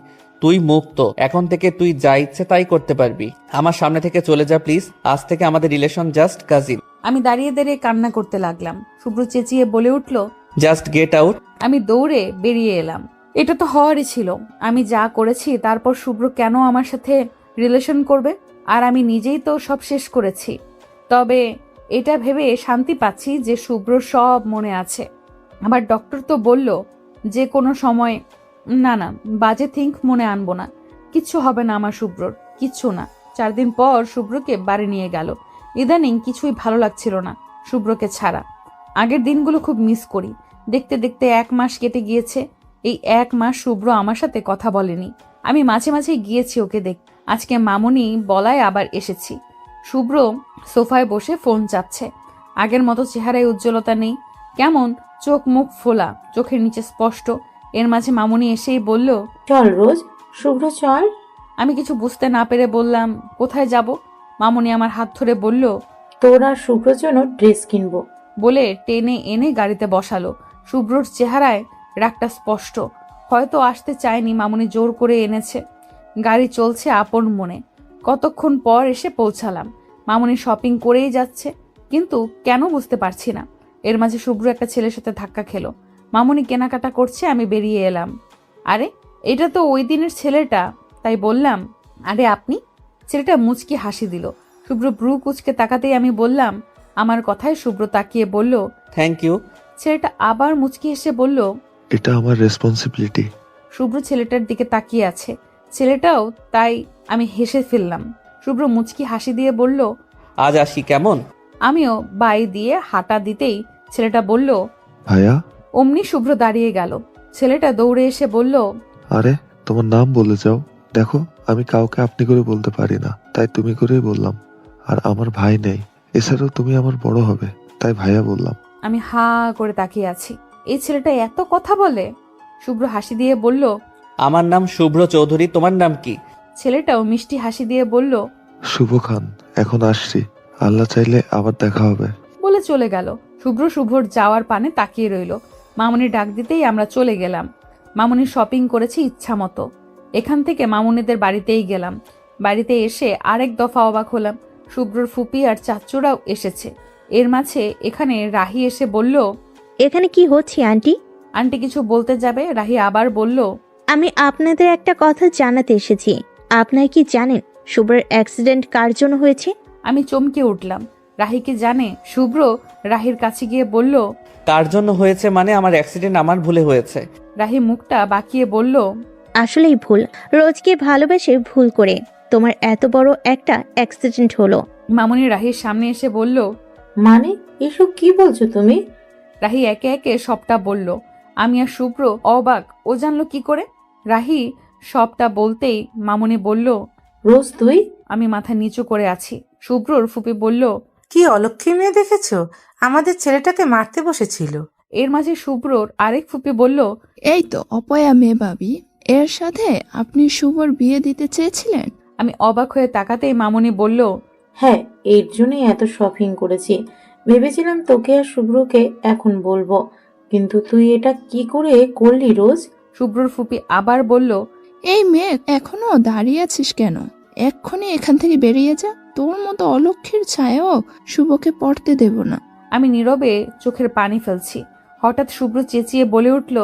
তুই মুক্ত, এখন থেকে তুই যা ইচ্ছে তাই করতে পারবি। আমার সামনে থেকে চলে যা প্লিজ। আজ থেকে আমাদের রিলেশন জাস্ট কাজিন। আমি দাঁড়িয়ে দাঁড়িয়ে কান্না করতে লাগলাম। শুভ্র চেঁচিয়ে বলে উঠল, জাস্ট গেট আউট। আমি দৌড়ে বেরিয়ে এলাম। এটা তো হওয়ারই ছিল। আমি যা করেছি তারপর শুভ্র কেন আমার সাথে রিলেশন করবে? আর আমি নিজেই তো সব শেষ করেছি। তবে এটা ভেবে শান্তি পাচ্ছি যে শুভ্র সব মনে আছে। আবার ডক্টর তো বলল যে কোনো সময় না বাজে থিঙ্ক মনে আনবো না। কিচ্ছু হবে না আমার শুভ্রর, কিচ্ছু না। 4 দিন পর শুভ্রকে বাড়ি নিয়ে গেল। ইদানিং কিছুই ভালো লাগছিল না শুভ্রকে ছাড়া। আগের দিনগুলো খুব মিস করি। দেখতে দেখতে 1 মাস কেটে গিয়েছে। এই 1 মাস শুভ্র আমার সাথে কথা বলেনি। আমি মাঝে মাঝে গিয়েছি ওকে দেখ। আজকে মামুনি বলায় আবার এসেছি। শুভ্র সোফায় বসে ফোন চাপছে। আগের মতো চেহারায় উজ্জ্বলতা নেই, কেমন চোখ মুখ ফোলা, চোখের নিচে স্পষ্ট। এর মাঝে মামুনি এসেই বলল, চল রোজ, শুভ্র চল। আমি কিছু বুঝতে না পেরে বললাম, কোথায় যাব? মামুনি আমার হাত ধরে বলল, তোর আর শুভ্রর জন্য ড্রেস কিনবো। বলে টেনে এনে গাড়িতে বসালো। শুভ্রর চেহারায় রাগটা স্পষ্ট। হয়তো আসতে চায়নি, মামুনি জোর করে এনেছে। গাড়ি চলছে আপন মনে। কতক্ষণ পর এসে পৌঁছালাম। মামুনি শপিং করেই যাচ্ছে, কিন্তু কেন বুঝতে পারছি না। এর মাঝে শুভ্র একটা ছেলের সাথে ধাক্কা খেলো। মামুনি কেনাকাটা করছে, আমি বেরিয়ে এলাম। আরে এটা তো ওই দিনের ছেলেটা। তাই বললাম, আরে আপনি? ছেলেটা মুচকি হাসি দিল। শুভ্র ব্রু কুচকে তাকাতেই আমি বললাম আমার কথায়। শুভ্র তাকিয়ে বলল, থ্যাংক ইউ। ছেলেটা আবার মুচকি হেসে বলল, এটা আমার রেসপন্সিবিলিটি। শুভ্র ছেলেটার দিকে তাকিয়ে আছে। ছেলেটাও তাই। আমি হেসে ফেললাম। শুভ্র মুচকি হাসি দিয়ে বলল, আজ আসি কেমন? আমিও বাই দিয়ে হাঁটা দিতেই ছেলেটা বলল, ভাইয়া। অমনি শুভ্র দাঁড়িয়ে গেল। ছেলেটা দৌড়ে এসে বলল, আরে তোমার নাম বলে যাও। দেখো আমি কাউকে আপনি করে বলতে পারি না, তাই তুমি করেই বললাম। আর আমার ভাই নেই, এছাড়াও তুমি আমার বড় হবে, তাই ভাইয়া বললাম। আমি হা করে তাকিয়ে আছি। এই ছেলেটা এত কথা বলে? শুভ্র হাসি দিয়ে বলল, আমার নাম শুভ্র চৌধুরী, তোমার নাম কি? ছেলেটাও মিষ্টি হাসি দিয়ে বলল, শুভ খান। এখন আসছি, আল্লাহ চাইলে আবার দেখা হবে। বলে চলে গেল। শুভ্রর যাওয়ার পানে তাকিয়ে রইল। মামুনি ডাক দিতেই আমরা চলে গেলাম। মামুনি শপিং করেছে ইচ্ছা মতো। এখান থেকে মামুনিদের বাড়িতেই গেলাম। বাড়িতে এসে আরেক দফা অবাক হলাম। শুভ্রর ফুপি আর চাচুরাও এসেছে। এর মাঝে এখানে রাহি এসে বলল, এখানে কি হচ্ছে আন্টি? আন্টি কিছু বলতে যাবে, রাহি আবার বলল, আমি আপনাদের একটা কথা জানাতে এসেছি। আপনারা কি জানেন শুভ্রের অ্যাক্সিডেন্ট কার জন্য হয়েছে? আমি চমকে উঠলাম। রাহি কি জানে? শুভ্র রাহির কাছে গিয়ে বলল, কার জন্য হয়েছে মানে? আমার অ্যাক্সিডেন্ট আমার ভুলে হয়েছে। রাহি মুখটা বাঁকিয়ে বলল, আসলেই ভুল। রোজকে ভালোবেসে ভুল করে তোমার এত বড় একটা অ্যাক্সিডেন্ট হলো। মামুনি রাহির সামনে এসে বলল, মানে এসব কি বলছো তুমি? রাহি একে একে সবটা বলল। আমি আর শুভ্র অবাক, ও জানলো কি করে? রাহি সবটা বলতেই মামুনি বলল, রোজ তুই? আমি মাথা নিচু করে আছি। শুভ্রর ফুপি বলল, কি অলক্ষী মেয়ে দেখেছো? আমাদের ছেলেটাকে মারতে বসেছিল। এর মাঝে শুভ্রর আরেক ফুপি বলল, এই তো অপয়া মেয়ে ভাবি, এর সাথে আপনি শুভর বিয়ে দিতে চেয়েছিলেন? আমি অবাক হয়ে তাকাতেই মামুনি বলল, হ্যাঁ, এর জন্যই এত শপিং করেছি। ভেবেছিলাম তোকে আর শুভ্রকে এখন বলবো, কিন্তু তুই এটা কি করে করলি রোজ? শুভ্রর ফুপি আবার বলল, এই মেয়ে এখনো দাঁড়িয়ে আছিস কেন? এক্ষুনি এখান থেকে বেরিয়ে যা। তোর মতো অলক্ষীর ছায়াও শুভকে পড়তে দেব না। আমি নীরবে চোখের পানি ফেলছি। হঠাৎ শুভ্র চেঁচিয়ে বলে উঠল,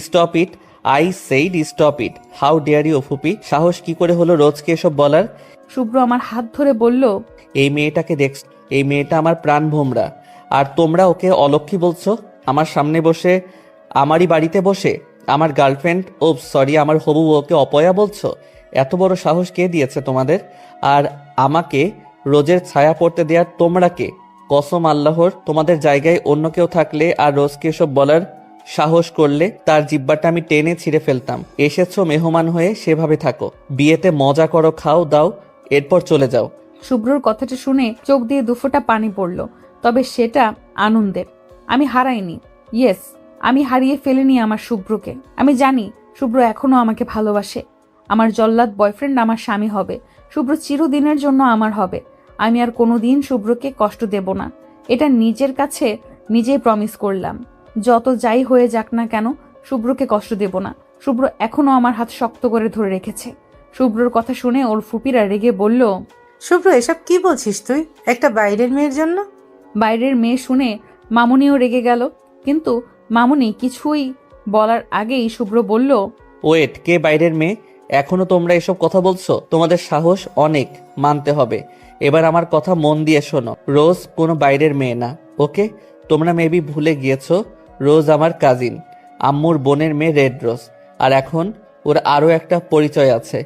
stop it, I said stop it. How dare you ফুপি, সাহস কি করে হলো রোজকে এসব বলার? শুভ্র আমার হাত ধরে বলল, এই মেয়েটাকে দেখ, এই মেয়েটা আমার প্রাণ ভোমরা, আর তোমরা ওকে অলক্ষী বলছো? আমার সামনে বসে, আমারই বাড়িতে বসে আমার গার্লফ্রেন্ড, ও সরি আমার হবু ওকে অপয়া বলছো? এত বড় সাহস কে দিয়েছে তোমাদের? আর আমাকে রোজের ছায়া পড়তে দেওয়ার তোমরা কে? কসম আল্লাহর, তোমাদের জায়গায় অন্য কেউ থাকলে আর রোজকে এসব বলার সাহস করলে তার জিব্বাটা আমি টেনে ছিঁড়ে ফেলতাম। এসেছো মেহমান হয়ে, সেভাবে থাকো। বিয়েতে মজা করো, খাও দাও, এরপর চলে যাও। শুভ্রর কথাটা শুনে চোখ দিয়ে দুফোঁটা পানি পড়ল, তবে সেটা আনন্দের। আমি হারাইনি, ইয়েস, আমি হারিয়ে ফেলিনি আমার শুভ্রকে। আমি জানি শুভ্র এখনো আমাকে ভালোবাসে। আমার জল্লাদ বয়ফ্রেন্ড আমার স্বামী হবে, শুভ্র চিরদিনের জন্য আমার হবে। আমি আর কোনোদিন শুভ্রকে কষ্ট দেব না, এটা নিজের কাছে নিজেই প্রমিস করলাম। যত যাই হয়ে যাক না কেন, শুভ্রকে কষ্ট দেব না। শুভ্র এখনো আমার হাত শক্ত করে ধরে রেখেছে। শুভ্রর কথা শুনে ওর ফুপিরা রেগে বলল, শুভ্র এসব কি বলছিস তুই একটা বাইরের মেয়ের জন্য? বাইরের মেয়ে শুনে মামুনিও রেগে গেল, কিন্তু মামুনি কিছুই বলার আগেই শুভ্র বলল, ওয়েট, কে বাইরের মেয়ে? এখনো তোমরা এসব কথা বলছো? তোমাদের সাহস অনেক, মানতে হবে। এবার আমার কথা মন দিয়ে শোনো, রোজ কোনো বাইরের মেয়ে না, ওকে? তোমরা মেবি ভুলে গিয়েছো, রোজ আমার কাজিন, আম্মুর বোনের মেয়ে রেড রোজ। আর এখন ওর আরও একটা পরিচয় আছে,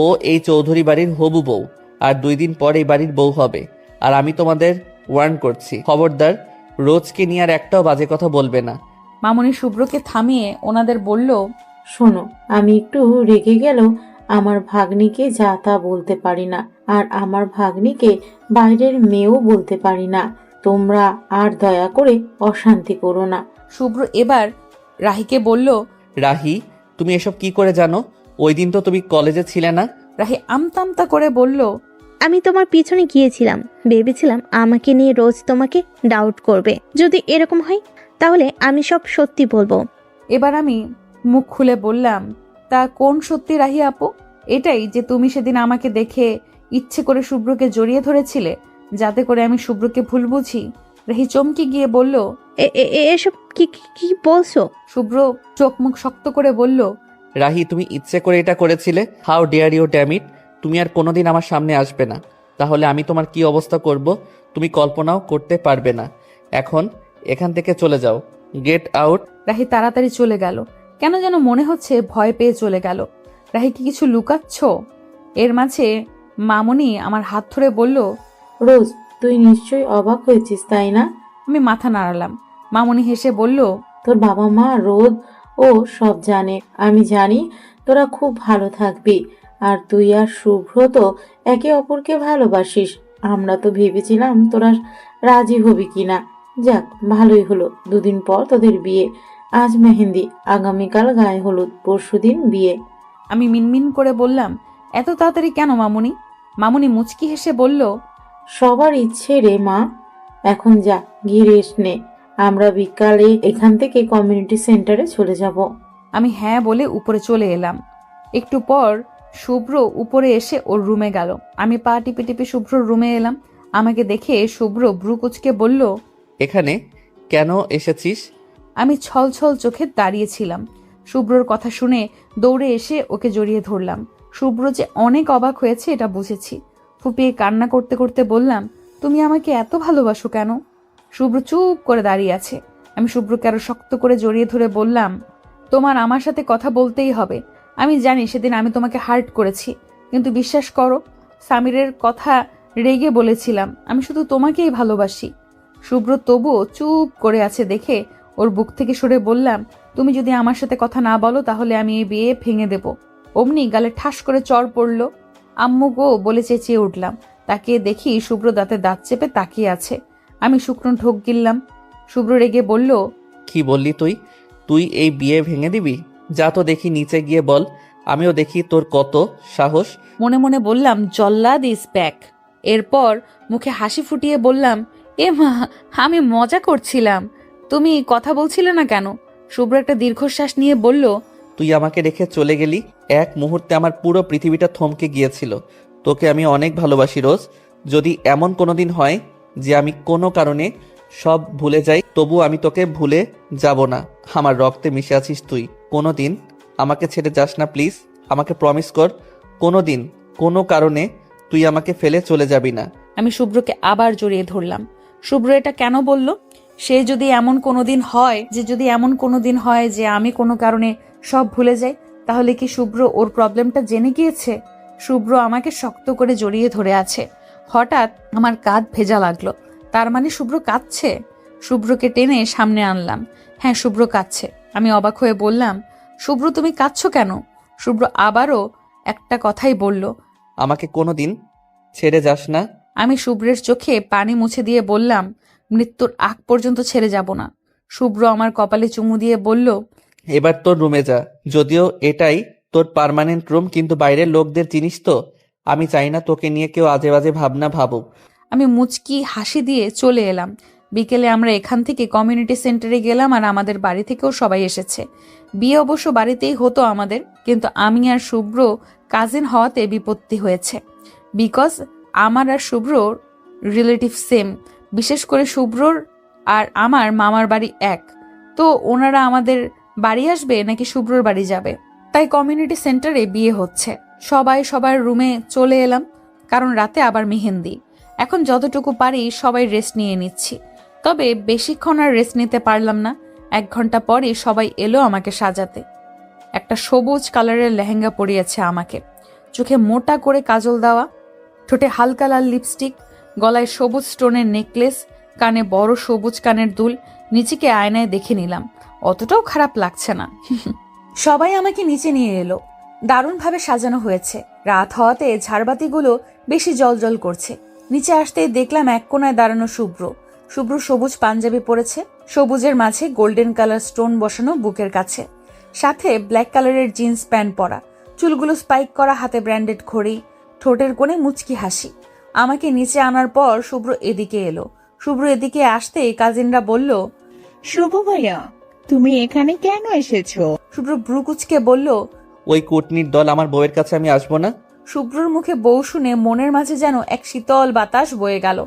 ও এই চৌধুরী বাড়ির হবু বউ, আর 2 দিন পর এই বাড়ির বউ হবে। আর আমি তোমাদের ওয়ার্ন করছি, খবরদার রোজকে নিয়ে আর একটাও বাজে কথা বলবে না। মামুনি শুভ্রকে থামিয়ে ওনাদের বলল, শোনো, আমি একটু রেগে গেলেও আমার ভাগ্নিকে যা তা বলতে পারি না, আর আমার ভাগ্নিকে বাইরের মেয়েও বলতে পারি না। তোমরা আর দয়া করে অশান্তি করো না। শুভ্র এবার রাহিকে বলল, রাহি, তুমি এসব কি করে জানো? ওই দিন তো তুমি কলেজে ছিলে না। রাহি আমতা করে বলল, আমি তোমার পিছনে গিয়েছিলাম, ভেবেছিলাম আমাকে নিয়ে রোজ তোমাকে ডাউট করবে। যদি এরকম হয় তাহলে আমি সব সত্যি বলবো। এবার আমি মুখ খুলে বললাম, তা কোন সত্যি রাহি আপু? এটাই যে তুমি সেদিন আমাকে দেখে ইচ্ছে করে শুভ্রকে জড়িয়ে ধরেছিলে, যাতে করে আমি শুভ্রকে ভুল বুঝি। রাহি চমকে গিয়ে বলল, এসব কি কি বলছো? শুভ্র চোখ মুখ শক্ত করে বলল, রাহি, তুমি ইচ্ছে করে এটা করেছিলে? How dare you damn it! তুমি আর কোনোদিন আমার সামনে আসবে না, তাহলে আমি তোমার কি অবস্থা করব তুমি কল্পনাও করতে পারবে না। এখন এখান থেকে চলে যাও, গেট আউট। রাহি তাড়াতাড়ি চলে গেল, কেন যেন মনে হচ্ছে ভয় পেয়ে চলে গেল। রাহি কি কিছু লুকাচ্ছ? এর মাঝে মামুনি আমার হাত ধরে বলল, রোজ, তুই নিশ্চয়ই অবাক হয়েছিস তাই না? আমি মাথা নাড়ালাম। মামুনি হেসে বলল, তোর বাবা মা রোদ ও সব জানে। আমি জানি তোরা খুব ভালো থাকবি, আর তুই আর শুভ্র তো একে অপরকে ভালোবাসিস। আমরা তো ভেবেছিলাম তোরা রাজি হবি কিনা। যাক, ভালোই হলো। 2 দিন পর তোদের বিয়ে। আজ মেহেন্দি, আগামীকাল গায়ে হলুদ, পরশুদিন বিয়ে। আমি মিনমিন করে বললাম, এত তাড়াতাড়ি কেন মামুনি? মামুনি মুচকি হেসে বলল, সবার ইচ্ছে রে মা। এখন যা, গিয়ে রেস্ট নে। আমরা বিকালে এখান থেকে কমিউনিটি সেন্টারে চলে যাব। আমি হ্যাঁ বলে উপরে চলে এলাম। একটু পর শুভ্র উপরে এসে ওর রুমে গেল। আমি পা টিপে টিপে শুভ্রর রুমে এলাম। আমাকে দেখে শুভ্র ভ্রু কুচকে বলল, এখানে কেন এসেছিস? আমি ছলছল চোখে দাঁড়িয়েছিলাম। শুভ্রর কথা শুনে দৌড়ে এসে ওকে জড়িয়ে ধরলাম। শুভ্র যে অনেক অবাক হয়েছে এটা বুঝেছি। ফুপিয়ে কান্না করতে করতে বললাম, তুমি আমাকে এত ভালোবাসো কেন? শুভ্র চুপ করে দাঁড়িয়ে আছে। আমি শুভ্রকে আরো শক্ত করে জড়িয়ে ধরে বললাম, তোমার আমার সাথে কথা বলতেই হবে। আমি জানি সেদিন আমি তোমাকে হার্ট করেছি, কিন্তু বিশ্বাস করো, সামিরের কথা রেগে বলেছিলাম। আমি শুধু তোমাকেই ভালোবাসি। শুভ্র তবুও চুপ করে আছে দেখে ওর বুক থেকে সরে বললাম, তুমি যদি আমার সাথে কথা না বলো তাহলে আমি এই বিয়ে ভেঙে দেব। অমনি গালে ঠাস করে চড় পড়ল। আম্মু গো বলে চেঁচিয়ে উঠলাম। তাকিয়ে দেখি শুভ্র দাঁতে দাঁত চেপে তাকিয়ে আছে। আমি শুকনো ঢোক গিললাম। শুভ্র রেগে বলল, কি বললি তুই? তুই এই বিয়ে ভেঙে দিবি? যা তো দেখি নিচে গিয়ে বল, আমিও দেখি তোর কত সাহস। মনে মনে বললাম, জল্লাদ ইজ ব্যাক। এরপর মুখে হাসি ফুটিয়ে বললাম, এ মা, আমি মজা করছিলাম, তুমি কথা বলছিলে না কেন? শুভ্র একটা দীর্ঘশ্বাস নিয়ে বলল, তুই আমাকে রেখে চলে গেলি, এক মুহূর্তে আমার পুরো পৃথিবীটা থমকে গিয়েছিল। তোকে আমি অনেক ভালোবাসি রোজ। যদি এমন কোনোদিন হয় যে আমি কোনো কারণে সব ভুলে যাই, তবু আমি তোকে ভুলে যাব না। আমার রক্তে মিশে আছিস তুই। কোনোদিন আমাকে ছেড়ে যাস না প্লিজ, আমাকে প্রমিস কর, কোনোদিন কোনো কারণে তুই আমাকে ফেলে চলে যাবি না। আমি শুভ্রকে আবার জড়িয়ে ধরলাম। শুভ্র এটা কেন বলল? যদি এমন কোনোদিন হয় যে আমি কোনো কারণে সব ভুলে যাই, তাহলে কি শুভ্র ওর প্রবলেমটা জেনে গিয়েছে? শুভ্র আমাকে শক্ত করে জড়িয়ে ধরে আছে। হঠাৎ আমার কাঁধ ভেজা লাগলো। তার মানে শুভ্র কাঁদছে। শুভ্রকে টেনে সামনে আনলাম। হ্যাঁ, শুভ্র কাঁদছে। আমি অবাক হয়ে বললাম, শুভ্র তুমি কাঁদছো কেন? শুভ্র আবারও একটা কথাই বলল, আমাকে কোনোদিন ছেড়ে যাস না। আমি শুভ্রের চোখে পানি মুছে দিয়ে বললাম, মৃত্যুর আগ পর্যন্ত ছেড়ে যাব না। শুভ্র আমার কপালে চুমু দিয়ে বলল, এবার তোর রুমে যা। যদিও এটাই তোর পার্মানেন্ট রুম, কিন্তু বাইরের লোকদের জিনিস তো। আমি চাই না তোকে নিয়ে কেউ আজে বাজে ভাবনা ভাবুক। আমি মুচকি হাসি দিয়ে চলে এলাম। বিকেলে আমরা এখান থেকে কমিউনিটি সেন্টারে গেলাম, আর আমাদের বাড়ি থেকেও সবাই এসেছে। বিয়ে অবশ্য বাড়িতেই হতো আমাদের, কিন্তু আমি আর শুভ্র কাজিন হওয়াতে বিপত্তি হয়েছে। বিকজ আমার আর শুভ্রর রিলেটিভ সেম, বিশেষ করে শুভ্রর আর আমার মামার বাড়ি এক। তো ওনারা আমাদের বাড়ি আসবে নাকি শুভ্রর বাড়ি যাবে? তাই কমিউনিটি সেন্টারে বিয়ে হচ্ছে। সবাই সবার রুমে চলে এলাম, কারণ রাতে আবার মেহেন্দি। এখন যতটুকু পারি সবাই রেস্ট নিয়ে নিচ্ছি। তবে বেশিক্ষণ আর রেস্ট নিতে পারলাম না। 1 ঘন্টা পরই সবাই এলো আমাকে সাজাতে। একটা সবুজ কালারের লেহেঙ্গা পরিয়েছে আমাকে, চোখে মোটা করে কাজল দেওয়া, ঠোঁটে হালকা লাল লিপস্টিক, গলায় সবুজ স্টোনের নেকলেস, কানে বড় সবুজ কানের দুল। নিচেকে আয়নায় দেখে নিলাম, অতটাও খারাপ লাগছে না। সবাই আমাকে নিচে নিয়ে এলো। দারুণভাবে সাজানো হয়েছে। রাত হওয়াতে ঝাড়বাতিগুলো বেশি জলজল করছে। নিচে আসতেই দেখলাম এক কোনায় দাঁড়ানো শুভ্র। শুভ্র সবুজ পাঞ্জাবি পরেছে, সবুজের মাঝে গোল্ডেন কালার স্টোন বসানো বুকের কাছে, সাথে ব্ল্যাক কালারের জিন্স প্যান্ট পরা, চুলগুলো স্পাইক করা, হাতে ব্র্যান্ডেড ঘড়ি, ঠোঁটের কোণে মুচকি হাসি। আমাকে নিচে আনার পর শুভ্র এদিকে এলো। শুভ্র এদিকে আসতেই কাজিনরা বলল, শুভ ভাইয়া, তুমি এখানে কেন এসেছো? শুভ্র ব্রুকুচকে বলল, ওই কুটনির দল আমার বউয়ের কাছে আমি আসবো না। শুভ্রর মুখে বউ শুনে মনের মাঝে যেন এক শীতল বাতাস বয়ে গেল।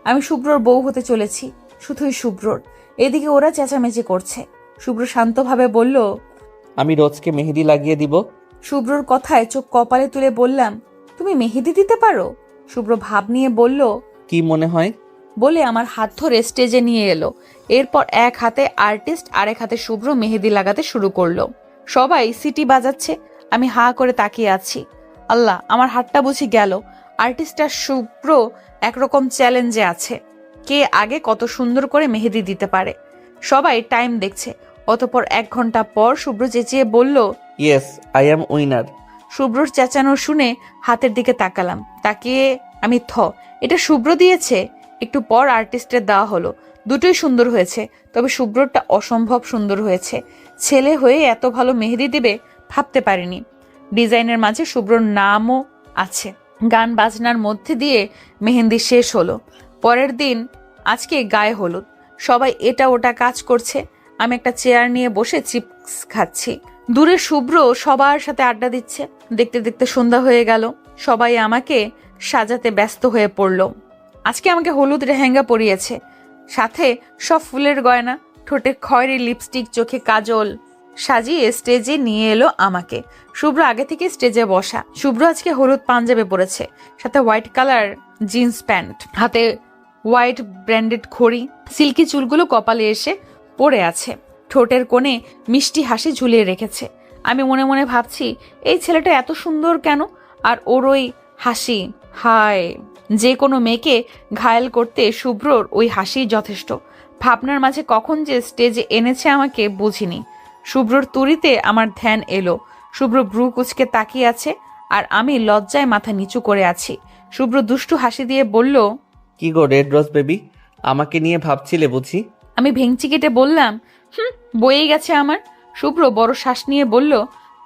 আমি শুভ্রর বউ হতে চলেছি, শুধুই শুভ্রর। এদিকে ওরা চেঁচামেচি করছে। শুভ্র শান্তভাবে বলল, আমি রোজকে মেহেদি লাগিয়ে দিব। শুভ্রর কথায় চোখ কপালে তুলে বললাম, তুমি মেহেদি দিতে পারো? শুভ্র ভাব নিয়ে বলল, কি মনে হয়? বলে আমার হাত ধরে স্টেজে নিয়ে এলো। এরপর এক হাতে আর্টিস্ট, আরেক হাতে শুভ্র মেহেদি লাগাতে শুরু করলো। সবাই সিটি বাজাচ্ছে, আমি হা করে তাকিয়ে আছি। আল্লাহ, আমার হাতটা বুঝি গেল। আর্টিস্ট আর শুভ্র একরকম চ্যালেঞ্জে আছে, কে আগে কত সুন্দর করে মেহেদি দিতে পারে। সবাই টাইম দেখছে। অতঃপর 1 ঘন্টা পর শুভ্র চেঁচিয়ে বলল, ইয়েস, আই অ্যাম উইনার। শুভ্রর চেঁচানো শুনে হাতের দিকে তাকালাম। তাকিয়ে আমি এটা শুভ্র দিয়েছে। একটু পর আর্টিস্টের দেওয়া হলো। দুটোই সুন্দর হয়েছে, তবে শুভ্রটা অসম্ভব সুন্দর হয়েছে। ছেলে হয়ে এত ভালো মেহেদি দেবে ভাবতে পারিনি। ডিজাইনের মাঝে শুভ্রর নামও আছে। গান বাজনার মধ্যে দিয়ে মেহেন্দি শেষ হলো। পরের দিন আজকে গায়ে হলুদ। সবাই এটা ওটা কাজ করছে। আমি একটা চেয়ার নিয়ে বসে চিপস খাচ্ছি। দূরে শুভ্র সবার সাথে আড্ডা দিচ্ছে। দেখতে দেখতে সন্ধ্যা হয়ে গেল। সবাই আমাকে সাজাতে ব্যস্ত হয়ে পড়ল। আজকে আমাকে হলুদ লেহেঙ্গা পরিয়েছে, সাথে সব ফুলের গয়না, ঠোঁটে খয়েরি লিপস্টিক, চোখে কাজল সাজিয়ে স্টেজে নিয়ে এলো আমাকে। শুভ্র আগে থেকে স্টেজে বসা। শুভ্র আজকে হলুদ পাঞ্জাবি পরেছে, সাথে হোয়াইট কালার জিন্স প্যান্ট, হাতে হোয়াইট ব্র্যান্ডেড ঘড়ি, সিল্কি চুলগুলো কপালে এসে পড়ে আছে, ঠোঁটের কোণে মিষ্টি হাসি ঝুলিয়ে রেখেছে। আমি মনে মনে ভাবছি, এই ছেলেটা এত সুন্দর কেন? আর ওর ওই হাসি, হায়, যে কোনো মেয়েকে ঘায়েল করতে শুভ্রর ওই হাসি যথেষ্ট। ভাবনার মাঝে কখন যে স্টেজে এনেছে আমাকে বুঝিনি। শুভ্রর তুড়িতে আমার ধ্যান এলো। শুভ্র ব্রু কুচকে তাকিয়ে আছে, আর আমি লজ্জায় মাথা নিচু করে আছি। শুভ্র দুষ্টু হাসি দিয়ে বলল, কি গো রেড রোজ বেবি, আমাকে নিয়ে ভাবছিলে বুঝি? আমি ভেঙচি কেটে বললাম, বয়ে গেছে আমার। শুভ্র বড় শ্বাস নিয়ে বলল,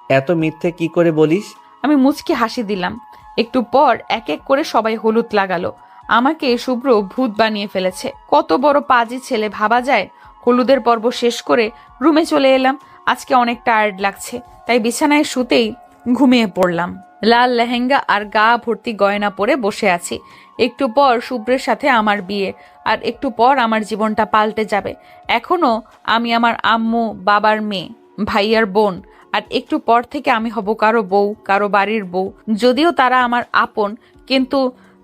এত মিথ্যে কি করে বলিস? আমি মুচকি হাসি দিলাম। একটু পর এক এক করে সবাই হলুদ লাগালো। আমাকে শুভ্র ভূত বানিয়ে ফেলেছে। কত বড় পাজি ছেলে ভাবা যায়। হলুদের পর্ব শেষ করে রুমে চলে এলাম। আজকে অনেক টায়ার্ড লাগছে, তাই বিছানায় শুতেই ঘুমিয়ে পড়লাম। লাল লেহেঙ্গা আর গা ভর্তি গয়না পরে বসে আছি। একটু পর শুভ্রের সাথে আমার বিয়ে, আর একটু পর আমার জীবনটা পাল্টে যাবে। এখনো আমি আমার আম্মু, বাবার মেয়ে, ভাইয়ার বোন, আর একটু পর থেকে আমি হব কারো বউ, কারো বাড়ির বউ। যদিও তারা আমার আপন, কিন্তু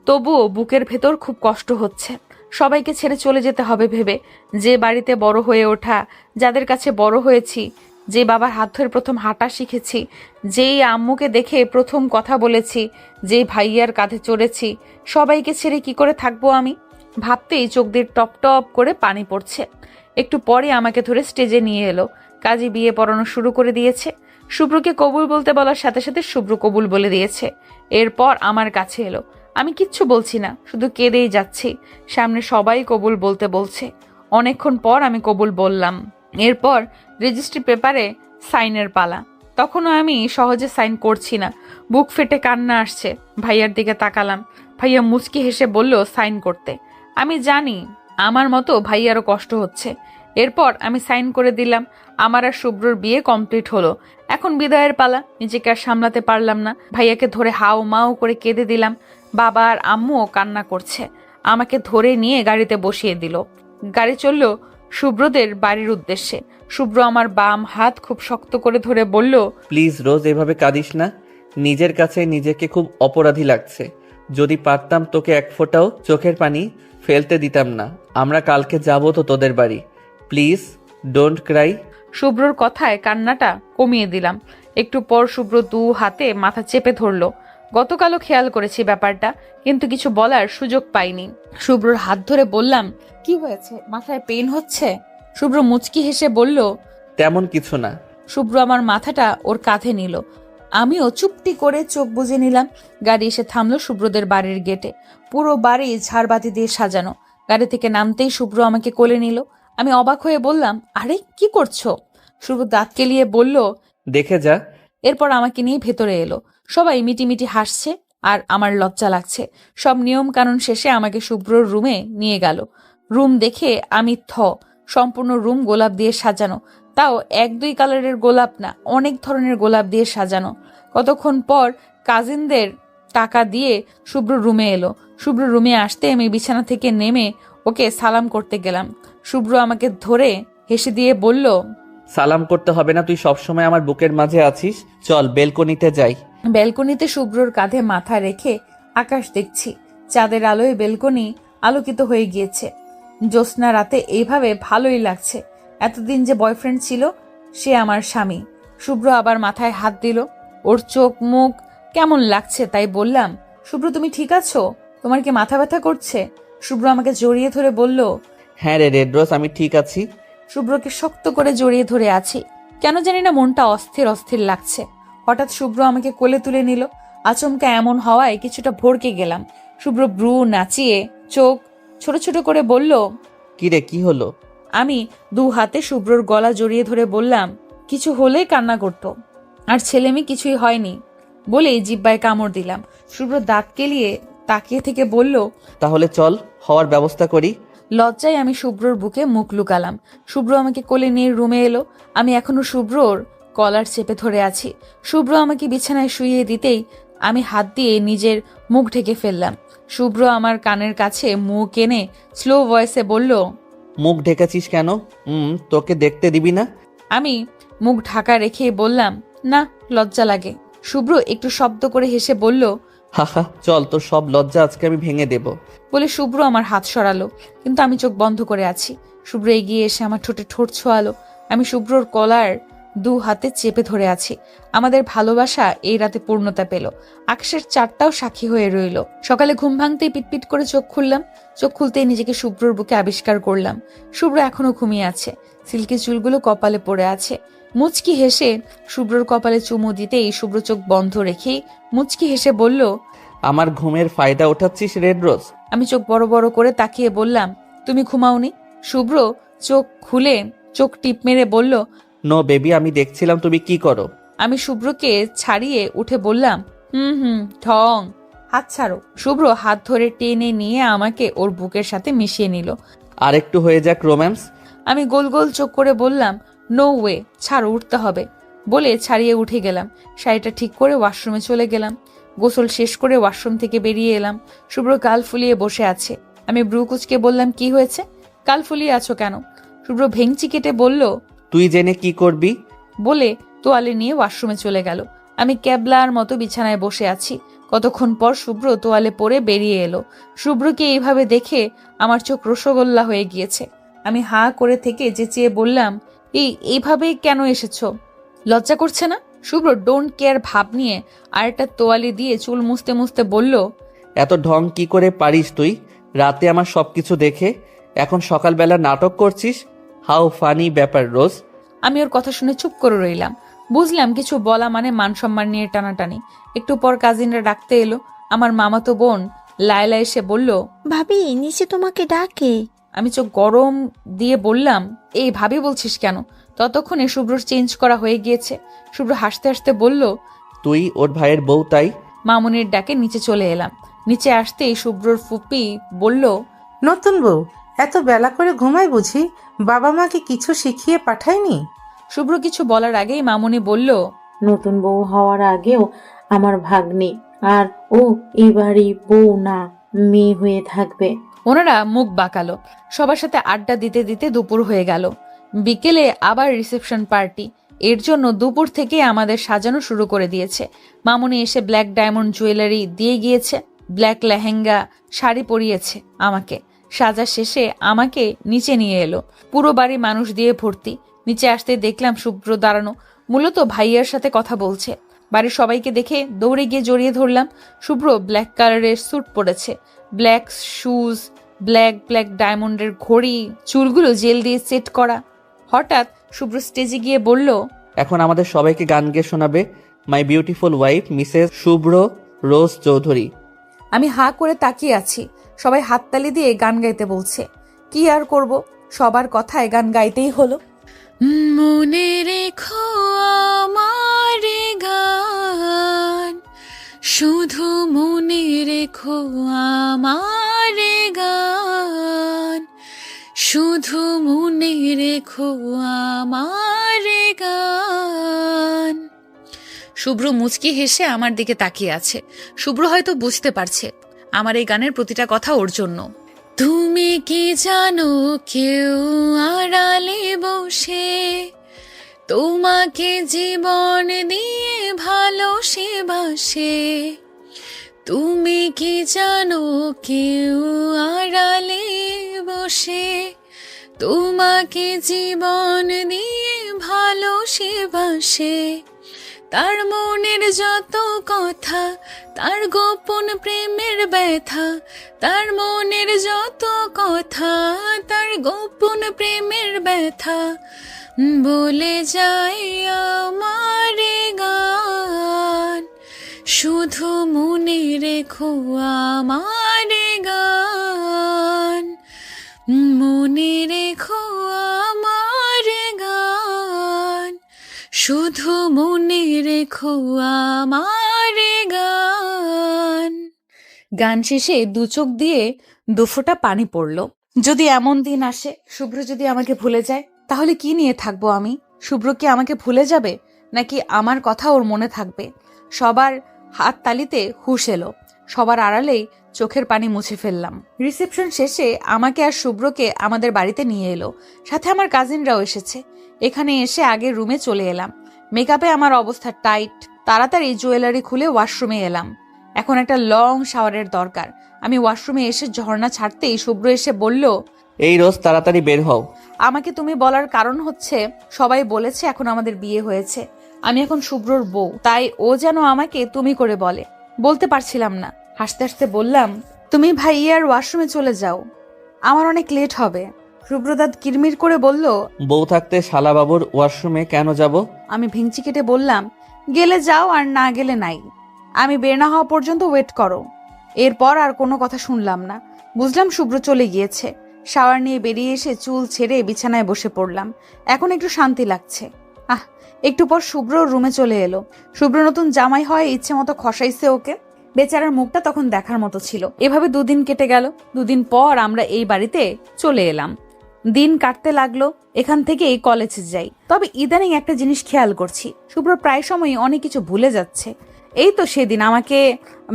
তবুও বুকের ভেতর খুব কষ্ট হচ্ছে। সবাইকে ছেড়ে চলে যেতে হবে ভেবে। যে বাড়িতে বড় হয়ে ওঠা, যাদের কাছে বড় হয়েছি, যে বাবার হাত ধরে প্রথম হাঁটা শিখেছি, যেই আম্মুকে দেখে প্রথম কথা বলেছি, যে ভাইয়ার কাঁধে চড়েছি, সবাইকে ছেড়ে কি করে থাকবো আমি? ভাবতেই চোখ দিয়ে টপ টপ করে পানি পড়ছে। একটু পরে আমাকে ধরে স্টেজে নিয়ে এলো। কাজী বিয়ে পড়ানো শুরু করে দিয়েছে। শুভ্রকে কবুল বলতে বলার সাথে সাথে শুভ্র কবুল বলে দিয়েছে। এরপর আমার কাছে এলো। আমি কিচ্ছু বলছি না, শুধু কেঁদেই যাচ্ছি। সামনে সবাই কবুল বলতে বলছে। অনেকক্ষণ পর আমি কবুল বললাম। এরপর রেজিস্ট্রি পেপারে সাইনের পালা। তখনও আমি সহজে সাইন করছি না, বুক ফেটে কান্না আসছে। ভাইয়ার দিকে তাকালাম। ভাইয়া মুচকি হেসে বলল সাইন করতে। আমি জানি আমার মতো ভাইয়ারও কষ্ট হচ্ছে। এরপর আমি সাইন করে দিলাম। আমার আর শুভ্রর বিয়ে কমপ্লিট হলো। এখন বিদায়ের পালা। নিজেকে আর সামলাতে পারলাম না, ভাইয়াকে ধরে হাও মাও করে কেঁদে দিলাম। বাবা আর আম্মুও কান্না করছে। আমাকে ধরে নিয়ে গাড়িতে বসিয়ে দিল। গাড়ি চলল শুভ্রদের বাড়ির উদ্দেশ্যে। শুভ্র আমার বাম হাত খুব শক্ত করে ধরে বলল, প্লিজ রোজ এভাবে কাঁদিস না। নিজের কাছে নিজেকে খুব অপরাধী লাগছে। যদি পারতাম তোকে এক ফোঁটাও চোখের পানি ফেলতে দিতাম না। আমরা কালকে যাব তো তোদের বাড়ি। Please don't cry. শুভ্রর কথায় কান্নাটা কমিয়ে দিলাম। একটু পর শুভ্র দু হাতে মাথা চেপে ধরলো। গতকালও খেয়াল করেছি ব্যাপারটা, কিন্তু কিছু বলার সুযোগ পাইনি। শুভ্রর হাত ধরে বললাম, কি হয়েছে, মাথায় পেন হচ্ছে? শুভ্র মুচকি হেসে বলল, তেমন কিছু না। শুভ্র আমার মাথাটা ওর কাঁধে নিল। আমিও চুপটি করে চোখ বুজে নিলাম। গাড়ি এসে থামলো শুভ্রদের বাড়ির গেটে। পুরো বাড়ি ঝাড়বাতি দিয়ে সাজানো। গাড়ি থেকে নামতেই শুভ্র আমাকে কোলে নিল। আমি অবাক হয়ে বললাম, আরে কি করছো? শুভ্র দাঁত কেলিয়ে বলল, দেখে যা। এরপর আমাকে নিয়ে ভেতরে এলো। সবাই মিটিমিটি হাসছে আর আমার লজ্জা লাগছে। সব নিয়ম কানুন শেষে আমাকে শুভ্রর রুমে নিয়ে গেল। রুম দেখে আমি সম্পূর্ণ রুম গোলাপ দিয়ে সাজানো। তাও 1-2 কালারের গোলাপ না, অনেক ধরনের গোলাপ দিয়ে সাজানো। কতক্ষণ পর কাজিনদের টাকা দিয়ে শুভ্র রুমে এলো। শুভ্র রুমে আসতে আমি বিছানা থেকে নেমে ওকে সালাম করতে গেলাম। শুভ্র আমাকে ধরে হেসে দিয়ে বলল, সালাম করতে হবে না, তুই সবসময় আমার বুকের মাঝে আছিস। চল বেলকনিতে যাই। বেলকনিতে শুভ্রর কাঁধে মাথা রেখে আকাশ দেখছি। চাঁদের আলোয় বেলকনি আলোকিত হয়ে গিয়েছে। জ্যোৎস্না রাতে এইভাবে ভালোই লাগছে। এতদিন যে বয়ফ্রেন্ড ছিল সে আমার স্বামী। শুভ্র আবার মাথায় হাত দিল। ওর চোখ মুখ কেমন লাগছে তাই বললাম, শুভ্র তুমি ঠিক আছো? তোমার কি মাথা ব্যথা করছে? শুভ্র আমাকে জড়িয়ে ধরে বলল, হ্যাঁ রে রেড রোজ, আমি ঠিক আছি। শুভ্রকে শক্ত করে জড়িয়ে ধরে আছি। কেন জানি না মনটা অস্থির অস্থির লাগছে। হঠাৎ শুভ্র আমাকে কোলে তুলে নিল। আচমকা এমন হওয়ায় কিছুটা ভড়কে গেলাম। শুভ্র ব্রু নাচিয়ে চোখ ছোট ছোট করে বলল, কি রে, কি হলো? আমি 2 হাতে শুভ্রর গলা জড়িয়ে ধরে বললাম, কিছু হলেই কান্না করত, আর ছেলেমেয়ে কিছুই হয়নি বলেই জিব্বায় কামড় দিলাম। শুভ্র দাঁত কেলিয়ে তাকিয়ে থেকে বলল, তাহলে চল হওয়ার ব্যবস্থা করি। লজ্জায় আমি শুভ্রর বুকে মুখ লুকালাম। শুভ্র আমাকে কোলে নিয়ে রুমে এলো। আমি এখনো শুভ্রর কলার চেপে ধরে আছি। শুভ্র আমাকে বিছানায় শুইয়ে দিতেই আমি হাত দিয়ে নিজের মুখ ঢেকে ফেললাম। শুভ্র আমার কানের কাছে মুখ এনে স্লো ভয়েসে বলল, মুখ ঢেকেছিস কেন? তোকে দেখতে দিবি না? আমি মুখ ঢাকা রেখে বললাম, না, লজ্জা লাগে। শুভ্র একটু শব্দ করে হেসে বলল, হাহা, চল, তোর সব লজ্জা আজকে আমি ভেঙে দেব। বলে শুভ্র আমার হাত সরালো, কিন্তু আমি চোখ বন্ধ করে আছি। শুভ্র এগিয়ে এসে আমার ঠোঁটে ঠোঁট ছোঁয়ালো। আমি শুভ্রর কলার 2 হাতে চেপে ধরে আছি। আমাদের ভালোবাসা এই রাতে পূর্ণতা পেল। আকাশের চাঁদটাও সাক্ষী হয়ে রইল। সকালে ঘুম ভাঙতেই পিটপিট করে চোখ খুললাম। চোখ খুলতেই নিজেকে শুভ্রর বুকে আবিষ্কার করলাম। শুভ্র এখনো ঘুমিয়ে আছে। সিল্কি চুলগুলো কপালে পড়ে আছে। মুচকি হেসে শুভ্রর কপালে চুমু দিতেই শুভ্র চোখ বন্ধ রেখেই মুচকি হেসে বলল, আমার ঘুমের ফায়দা ওঠাচ্ছিস রেড রোজ? আমি চোখ বড় বড় করে তাকিয়ে বললাম, তুমি ঘুমাওনি? শুভ্র চোখ খুলে চোখ টিপ মেরে বলল, নো বেবি, আমি দেখছিলাম তুমি কি করো। আমি শুভ্রকে ছাড়িয়ে উঠে বললাম, ঢং, হাত ছাড়ো। শুভ্র হাত ধরে টেনে নিয়ে আমাকে ওর বুকের সাথে মিশিয়ে নিল। আর একটু হয়ে যাক রোম্যান্স। আমি গোল গোল চোখ করে বললাম, নো ওয়ে, ছাড়ো, উঠতে হবে। বলে ছাড়িয়ে উঠে গেলাম। শাড়িটা ঠিক করে ওয়াশরুমে চলে গেলাম। গোসল শেষ করে ওয়াশরুম থেকে বেরিয়ে এলাম। শুভ্র গাল ফুলিয়ে বসে আছে। আমি ব্রু কুচকে বললাম, কি হয়েছে, গাল ফুলিয়ে আছো কেন? শুভ্র ভেঙচি কেটে বলল, তুই জেনে কি করবি? বলে তোয়ালে নিয়ে ওয়াশরুমে চলে গেল। আমি ক্যাবলার মতো বিছানায় বসে আছি। কতক্ষণ পর শুভ্র তোয়ালে পরে বেরিয়ে এলো। শুভ্রকে এইভাবে দেখে আমার চোখ রসগোল্লা হয়ে গিয়েছে। আমি হা করে থেকে চেঁচিয়ে বললাম, এইভাবে কেন এসেছো? লজ্জা করছে না? শুভ্র ডোন্ট কেয়ার ভাব নিয়ে আরেকটা তোয়ালে দিয়ে চুল মুছতে মুছতে বলল, এত ঢং কি করে পারিস তুই? রাতে আমার সবকিছু দেখে এখন সকালবেলা নাটক করছিস? হাউ ফানি ব্যাপার রোজ। আমি ওর কথা শুনে চুপ করে রইলাম। বুঝলাম কিছু বলা মানে মান সম্মান নিয়ে টানাটানি। একটু পর কাজিনরা ডাকতে এলো। আমার মামাতো বোন লায়লা এসে বলল, ভাবি নিচে তোমাকে ডাকে। আমি চোখ গরম দিয়ে বললাম, এই ভাবি বলছিস কেন? ততক্ষণে শুভ্রর চেঞ্জ করা হয়ে গিয়েছে। শুভ্র হাসতে হাসতে বলল, তুই ওর ভাইয়ের বউ তাই? মামুনির ডাকে নিচে চলে এলাম। নিচে আসতেই শুভ্রর ফুপি বলল, নতুন বউ এত বেলা করে ঘুমায় বুঝি? বাবা মাকে কিছু শিখিয়ে পাঠায়নি? শুভ্র কিছু বলার আগেই মামুনি বলল, নতুন বউ হওয়ার আগেও আমার ভাগ্নে, আর ও এবারই বউ না, মেয়ে হয়ে থাকবে। ওনারা মুখ বাঁকালো। সবার সাথে আড্ডা দিতে দিতে দুপুর হয়ে গেল। বিকেলে আবার রিসেপশন পার্টি। এর জন্য দুপুর থেকে আমাদের সাজানো শুরু করে দিয়েছে। মামুনি এসে ব্ল্যাক ডায়মন্ড জুয়েলারি দিয়ে গিয়েছে, ব্ল্যাক লেহেঙ্গা শাড়ি পরিয়েছে আমাকে। সাজা শেষে আমাকে নিচে নিয়ে এলো। পুরো বাড়ি মানুষ দিয়ে ভর্তি। নিচে আসতে দেখলাম শুভ্র দাঁড়ানো, মূলত ভাইয়ার সাথে কথা বলছে। বাড়ির সবাইকে দেখে দৌড়ে গিয়ে জড়িয়ে ধরলাম। শুভ্র ব্ল্যাক কালারের স্যুট পরেছে, ব্ল্যাক শুজ, ব্ল্যাক ডায়মন্ডের ঘড়ি, চুলগুলো জেল দিয়ে সেট করা। হঠাৎ শুভ্র স্টেজে গিয়ে বলল, এখন আমাদের সবাইকে গান গেয়ে শোনাবে মাই বিউটিফুল ওয়াইফ মিসেস শুভ্র রোজ চৌধুরী। আমি হাঁ করে তাকিয়ে আছি। সবাই হাততালি দিয়ে গান গাইতে বলছে। কি আর করব, সবার কথায় গান গাইতেই হলো। মনে রেখো আমার গান, শুধু মনে রেখো আমার গান, শুধু মনে রেখো আমার গান। শুভ্র মুচকি হেসে আমার দিকে তাকিয়ে আছে। শুভ্র হয়তো বুঝতে পারছে আমার এই গানের প্রতিটা কথা ওর জন্য। তুমি কি জানো কেউ আড়ালে বসে তোমাকে জীবন দিয়ে ভালোবাসে? তুমি কি জানো কেউ আড়ালে বসে তোমাকে জীবন দিয়ে ভালোবাসে? তার মনের যত কথা, তার গোপন প্রেমের ব্যথা, তার মনের যত কথা, তার গোপন প্রেমের ব্যথা বলে যায় আমার গান, শুধু মনে রেখো আমার গান, মনে রেখো আমার গান, শুধু মনে রেখো আমার গান। গান শেষে দু চোখ দিয়ে দুফোঁটা পানি পড়ল। যদি এমন দিন আসে শুভ্র যদি আমাকে ভুলে যায়, তাহলে কি নিয়ে থাকবো আমি? শুভ্র কি আমাকে ভুলে যাবে, নাকি আমার কথা ওর মনে থাকবে? সবার হাত তালিতে হুঁশ এলো। সবার আড়ালেই চোখের পানি মুছে ফেললাম। রিসেপশন শেষে আমাকে আর শুভ্রকে আমাদের বাড়িতে নিয়ে এলো। সাথে আমার কাজিনরাও এসেছে। এখানে এসে আগের রুমে চলে এলাম। মেকআপে আমার অবস্থা টাইট। তাড়াতাড়ি জুয়েলারি খুলে ওয়াশরুমে এলাম। এখন একটা লং শাওয়ারের দরকার। আমি ওয়াশরুমে এসে ঝর্ণা ছাড়তেই শুভ্র এসে বলল, এই রোজ তাড়াতাড়ি বের হও। আমাকে তুমি বলার কারণ হচ্ছে সবাই বলেছে এখন আমাদের বিয়ে হয়েছে, আমি এখন শুভ্রর বউ, তাই ও যেন আমাকে তুমি করে বলে। বলতে পারছিলাম না। হাসতে হাসতে বললাম, তুমি ভাইয়ার ওয়াশরুমে চলে যাও, আমার অনেক লেট হবে। শুভ্রদাত কিরমির করে বলল, বউ থাকতে শালাবাবুর ওয়াশরুমে কেন যাব? আমি ভেঙচি কেটে বললাম, গেলে যাও আর না গেলে নাই, আমি বের না হওয়া পর্যন্ত ওয়েট করো। এরপর আর কোনো কথা শুনলাম না। বুঝলাম শুভ্র চলে গিয়েছে। শাওয়ার নিয়ে বেরিয়ে এসে চুল ছেড়ে বিছানায় বসে পড়লাম। এখন একটু শান্তি লাগছে। একটু পর শুভ্র রুমে চলে এলো। শুভ্র নতুন জামাই হয় ইচ্ছে মতো খসাইছে ওকে। বেচারার মুখটা তখন দেখার মতো ছিল। এভাবে দুদিন কেটে গেল। দুদিন পর আমরা এই বাড়িতে চলে এলাম। দিন কাটতে লাগলো। এখান থেকে এই কলেজে যাই। তবে ইদানিং একটা জিনিস খেয়াল করছি, শুভ্র প্রায় সময়ই অনেক কিছু ভুলে যাচ্ছে। এই তো সেদিন আমাকে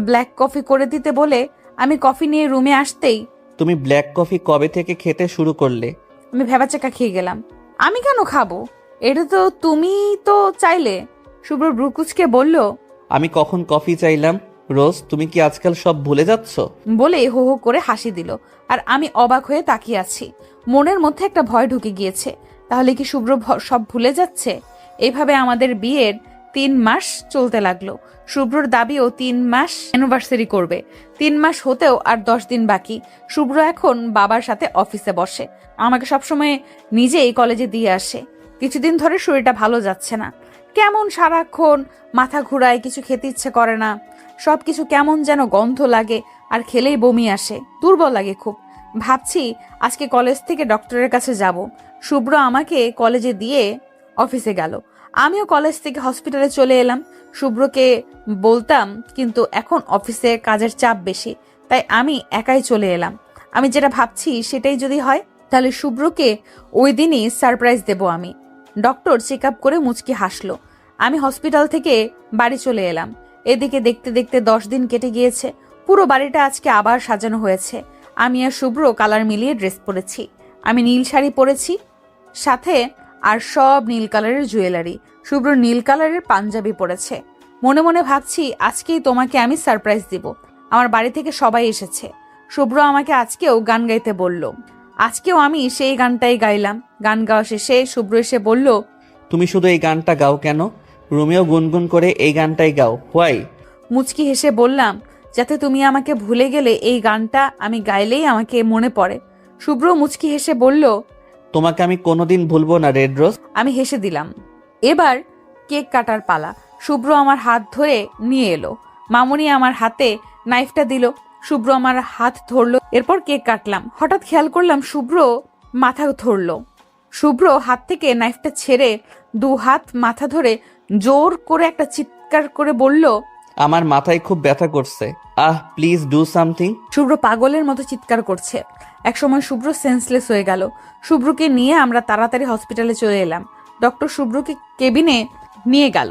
ব্ল্যাক কফি করে দিতে বলে আমি কফি নিয়ে রুমে আসতেই, তুমি ব্ল্যাক কফি কবে থেকে খেতে শুরু করলে? আমি ভেবাচাকা খেয়ে গেলাম। আমি কেন খাবো, এটা তো তুমি তো চাইলে। শুভ্র ব্রুকুচকে বলল, আমি কখন কফি চাইলাম? রোজ তুমি কি আজকাল সব ভুলে যাচ্ছ? বলে হো হো করে হাসি দিল। আর আমি অবাক হয়ে তাকিয়ে আছি। মনের মধ্যে একটা ভয় ঢুকে গিয়েছে। তাহলে কি শুভ্র সব ভুলে যাচ্ছে? এইভাবে আমাদের বিয়ের 3 মাস চলতে লাগলো। শুভ্রর দাবিও 3 মাস অ্যানিভার্সারি করবে। 3 মাস হতেও আর 10 দিন বাকি। শুভ্র এখন বাবার সাথে অফিসে বসে, আমাকে সবসময় নিজেই কলেজে দিয়ে আসে। কিছুদিন ধরে শরীরটা ভালো যাচ্ছে না, কেমন সারাক্ষণ মাথা ঘুরায়, কিছু খেতে ইচ্ছে করে না, সব কিছু কেমন যেন গন্ধ লাগে, আর খেলেই বমি আসে, দুর্বল লাগে খুব। ভাবছি আজকে কলেজ থেকে ডক্টরের কাছে যাব। শুভ্র আমাকে কলেজে দিয়ে অফিসে গেল, আমিও কলেজ থেকে হসপিটালে চলে এলাম। শুভ্রকে বলতাম, কিন্তু এখন অফিসে কাজের চাপ বেশি, তাই আমি একাই চলে এলাম। আমি যেটা ভাবছি সেটাই যদি হয়, তাহলে শুভ্রকে ওই দিনই সারপ্রাইজ দেব আমি। ডক্টর চেক আপ করে মুচকি হাসলো। আমি হসপিটাল থেকে বাড়ি চলে এলাম। এদিকে দেখতে দেখতে 10 দিন কেটে গিয়েছে। পুরো বাড়িটা আজকে আবার সাজানো হয়েছে। আমি আর শুভ্র কালার মিলিয়ে ড্রেস পরেছি। আমি নীল শাড়ি পরেছি, সাথে আর সব নীল কালারের জুয়েলারি। শুভ্র নীল কালারের পাঞ্জাবি পরেছে। মনে মনে ভাবছি, আজকেই তোমাকে আমি সারপ্রাইজ দিব। আমার বাড়ি থেকে সবাই এসেছে। শুভ্র আমাকে আজকেও গান গাইতে বলল। আজকেও আমি সেই গানটাই গাইলাম। গান গাওয়া শেষে শুভ্র এসে বলল, তুমি শুধু এই গানটা গাও কেন? রুমিও গুনগুন করে এই গানটাই গাও, হোয়াই? মুচকি হেসে বললাম, যাতে তুমি আমাকে ভুলে গেলে এই গানটা আমি গাইলেই আমাকে মনে পড়ে। শুভ্র মুচকি হেসে বলল, তোমাকে আমি কোনোদিন ভুলবো না রেড রোজ। আমি হেসে দিলাম। এবার কেক কাটার পালা। শুভ্র আমার হাত ধরে নিয়ে এলো। মামুনি আমার হাতে নাইফটা দিল। শুভ্র আমার হাত ধরলো, এরপর কেক কাটলাম। হঠাৎ খেয়াল করলাম শুভ্র মাথা ধরলো। শুভ্র হাত থেকে নাইফটা ছেড়ে 2 হাত মাথা ধরে জোর করে একটা চিৎকার করে বলল, আমার মাথায় খুব ব্যথা করছে, প্লিজ ডু সামথিং। শুভ্র পাগলের মতো চিৎকার করছে। একসময় শুভ্র সেন্সলেস হয়ে গেল। শুভ্রকে নিয়ে আমরা তাড়াতাড়ি হসপিটালে চলে এলাম। ডক্টর শুভ্রকে কেবিনে নিয়ে গেল।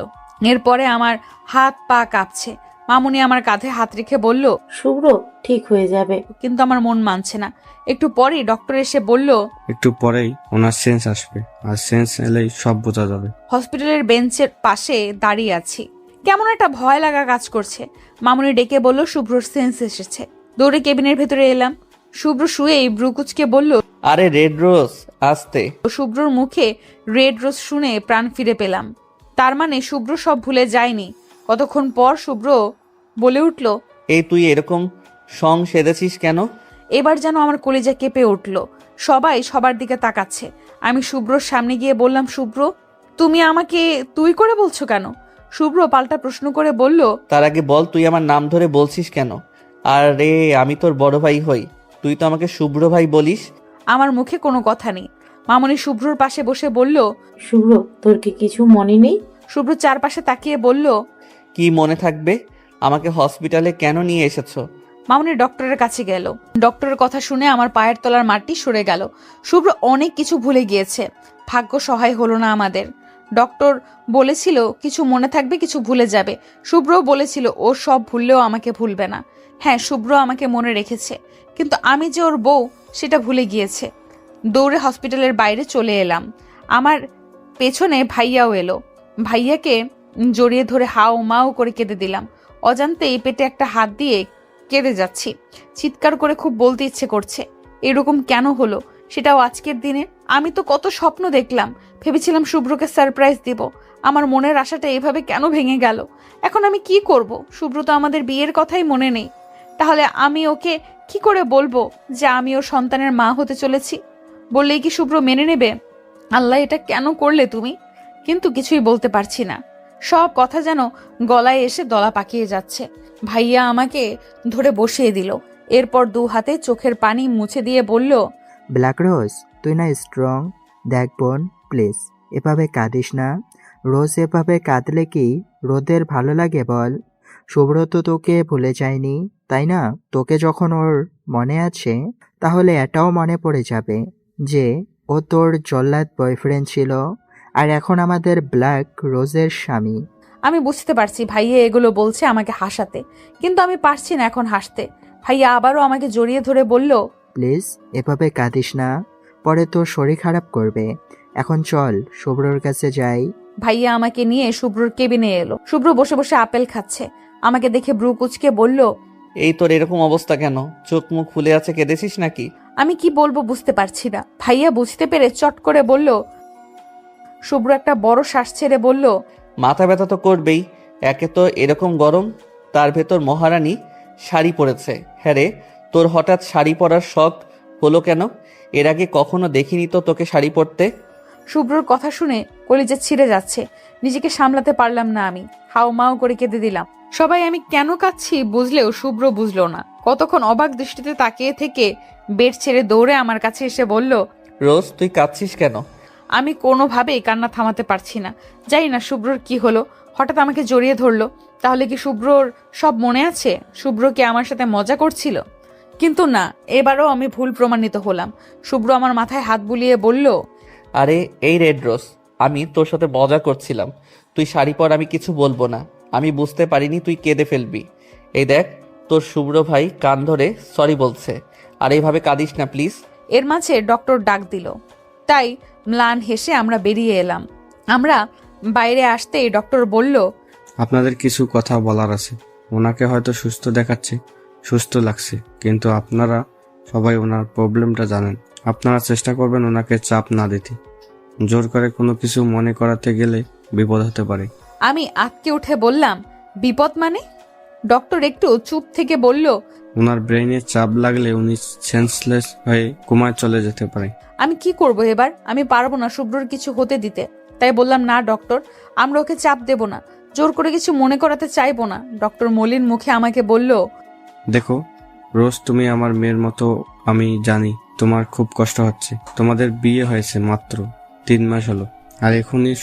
এরপরে আমার হাত পা কাঁপছে। মামুনি আমার কাঁধে হাত রেখে বলল, শুভ্র ঠিক হয়ে যাবে। কিন্তু আমার মন মানছে না। একটু পরেই ডক্টর এসে বলল, একটু পরেই ওনার সেন্স আসবে, আর সেন্স এলেই সব বোঝা যাবে। হসপিটালের বেঞ্চের পাশে দাঁড়িয়ে আছি, কেমন একটা ভয় লাগা কাজ করছে। মামুনি ডেকে বলল শুভ্রর সেন্স এসেছে। দৌড়ে কেবিনের ভেতরে এলাম। শুভ্র শুয়েই ব্রুকুচকে বলল, আরে রেড রোজ, আসতে। শুভ্রর মুখে রেড রোজ শুনে প্রাণ ফিরে পেলাম। তার মানে শুভ্র সব ভুলে যায়নি। কতক্ষণ পর শুভ্র বলে উঠল, এই তুই এরকম সং সেজেছিস কেন? এবার যেন আমার কলিজা কেঁপে উঠল। সবাই সবার দিকে তাকাচ্ছে। আমি শুভ্রর সামনে গিয়ে বললাম, শুভ্র, তুমি আমাকে তুই করে বলছো কেন? শুভ্র পাল্টা প্রশ্ন করে বলল, তার আগে বল, তুই আমার নাম ধরে বলছিস কেন? আরে আমি তোর বড় ভাই হই, তুই তো আমাকে শুভ্র ভাই বলিস। আমার মুখে কোনো কথা নেই। মামনি শুভ্রর পাশে বসে বলল, শুভ্র, তোর কি কিছু মনে নেই? শুভ্র চারপাশে তাকিয়ে বলল, কি মনে থাকবে? আমাকে হসপিটালে কেন নিয়ে এসেছো? মামনি ডক্টরের কাছে গেল। ডক্টরের কথা শুনে আমার পায়ের তলার মাটি সরে গেল। শুভ্র অনেক কিছু ভুলে গিয়েছে। ভাগ্য সহায় হলো না আমাদের। ডক্টর বলেছিল কিছু মনে থাকবে, কিছু ভুলে যাবে। শুভ্রও বলেছিল ও সব ভুললেও আমাকে ভুলবে না। হ্যাঁ, শুভ্র আমাকে মনে রেখেছে, কিন্তু আমি যে ওর বউ সেটা ভুলে গিয়েছে। দৌড়ে হসপিটালের বাইরে চলে এলাম। আমার পেছনে ভাইয়াও এলো। ভাইয়াকে জড়িয়ে ধরে হাও মাও করে কেঁদে দিলাম। অজান্তেই পেটে একটা হাত দিয়ে কেঁদে যাচ্ছি। চিৎকার করে খুব বলতে ইচ্ছে করছে, এরকম কেন হলো, সেটাও আজকের দিনে। আমি তো কত স্বপ্ন দেখলাম, ভেবেছিলাম শুভ্রকে সারপ্রাইজ দিব। আমার মনের আশাটা এভাবে কেন ভেঙে গেল? এখন আমি কি করব? শুভ্র তো আমাদের বিয়ের কথাই মনে নেই। তাহলে আমি ওকে কি করে বলবো যে আমি ওর সন্তানের মা হতে চলেছি? বললেই কি শুভ্র মেনে নেবে? আল্লাহ, এটা কেন করলে তুমি? কিন্তু কিছুই বলতে পারছি না। সব কথা যেন গলায় এসে দলা পাকিয়ে যাচ্ছে। ভাইয়া আমাকে ধরে বসিয়ে দিল। এরপর 2 হাতে চোখের পানি মুছে দিয়ে বলল, ব্ল্যাক রোজ, তুই না স্ট্রং? দেখ বোন, প্লিজ এভাবে কাঁদিস না। রোজ এভাবে কাঁদলে কি রোদের ভালো লাগে বল? শুভ্র তো তোকে ভুলে যায়নি, তাই না? তোকে যখন ওর মনে আছে, তাহলে এটাও মনে পড়ে যাবে যে ও তোর জল্লাদ বয়ফ্রেন্ড ছিল, আর এখন আমাদের ব্ল্যাক রোজের স্বামী। আমি বুঝতে পারছি ভাইয়া এগুলো বলছে আমাকে হাসাতে, কিন্তু আমি পারছি না এখন হাসতে। ভাইয়া আবারও আমাকে জড়িয়ে ধরে বলল, প্লিজ এভাবে কাঁদিস না, পরে তোর শরীর খারাপ করবে। এখন চল শুভ্রর কাছে যাই। ভাইয়া আমাকে নিয়ে শুভ্রর কেবিনে এলো। শুভ্র বসে বসে আপেল খাচ্ছে। আমাকে দেখে ব্রু কুচকে বলল, এই তোর এরকম অবস্থা কেন? চোখ মুখ ফুলে আছে, কেঁদেছিস নাকি? আমি কি বলবো বুঝতে পারছি না। ভাইয়া বুঝতে পেরে চট করে বলল। শুভ্র একটা বড় শ্বাস ছেড়ে বলল, মাথা ব্যথা তো করবেই, একে তো এরকম গরম, তার ভেতর মহারানী শাড়ি পরেছে। হ্যাঁ রে, তোর হঠাৎ শাড়ি পরার শখ হলো কেন? এর আগে কখনো দেখিনি তো তোকে শাড়ি পরতে। শুভ্রর কথা শুনে কলিজা ছিঁড়ে যাচ্ছে। নিজেকে সামলাতে পারলাম না, আমি হাউমাউ করে কেঁদে দিলাম। সবাই আমি কেন কাঁদছি বুঝলেও শুভ্র বুঝলো না। কতক্ষণ অবাক দৃষ্টিতে তাকিয়ে থেকে বেড ছেড়ে দৌড়ে আমার কাছে এসে বলল, রোজ তুই কাঁদছিস কেন? আমি কোনোভাবেই কান্না থামাতে পারছি না। জানি না শুভ্রর কি হলো, হঠাৎ আমাকে জড়িয়ে ধরলো। তাহলে কি শুভ্রর সব মনে আছে? শুভ্র কি আমার সাথে মজা করছিল? কিন্তু না, এবারও আমি ভুল প্রমাণিত হলাম। শুভ্র আমার মাথায় হাত বুলিয়ে বলল, আরে এই রেড রোজ, আমি তোর সাথে মজা করছিলাম। তুই শাড়ি পর, আমি কিছু বলবো না। আমি বুঝতে পারিনি তুই কেঁদে ফেলবি। এই দেখ, তোর শুভ্র ভাই কান ধরে সরি বলছে। আর এইভাবে কাঁদিস না প্লিজ। এর মাঝে ডক্টর ডাক দিল, তাই ম্লান হেসে আমরা বেরিয়ে এলাম। আমরা বাইরে আসতেই ডক্টর বলল, আপনাদের কিছু কথা বলার আছে। ওনাকে হয়তো সুস্থ দেখাচ্ছে, সুস্থ লাগছে, কিন্তু আপনারা সবাই ওনার প্রবলেমটা জানেন। আপনারা চেষ্টা করবেন ওনাকে চাপ না দিতে। জোর করে কোনো কিছু মনে করাতে গেলে বিপদ হতে পারে। আমি আঁতকে উঠে বললাম, বিপদ মানে? ডক্টর একটু চুপ থেকে বলল, ওনার ব্রেইনে চাপ লাগলে উনি সেন্সলেস হয়ে কোমায় চলে যেতে পারে। আমি কি করব এবার? আমি পারবো না শুভ্রর কিছু হতে দিতে। তাই বললাম, না ডক্টর, আমরা ওকে চাপ দেব না, জোর করে কিছু মনে করাতে চাইবো না। ডক্টর মলিন মুখে আমাকে বলল, দেখো রোজ, তুমি আমার মেয়ের মতো। আমি জানি তোমার খুব কষ্ট হচ্ছে। তোমাদের বিয়ে হয়েছে মাত্র 3 মাস হলো, আর এখনই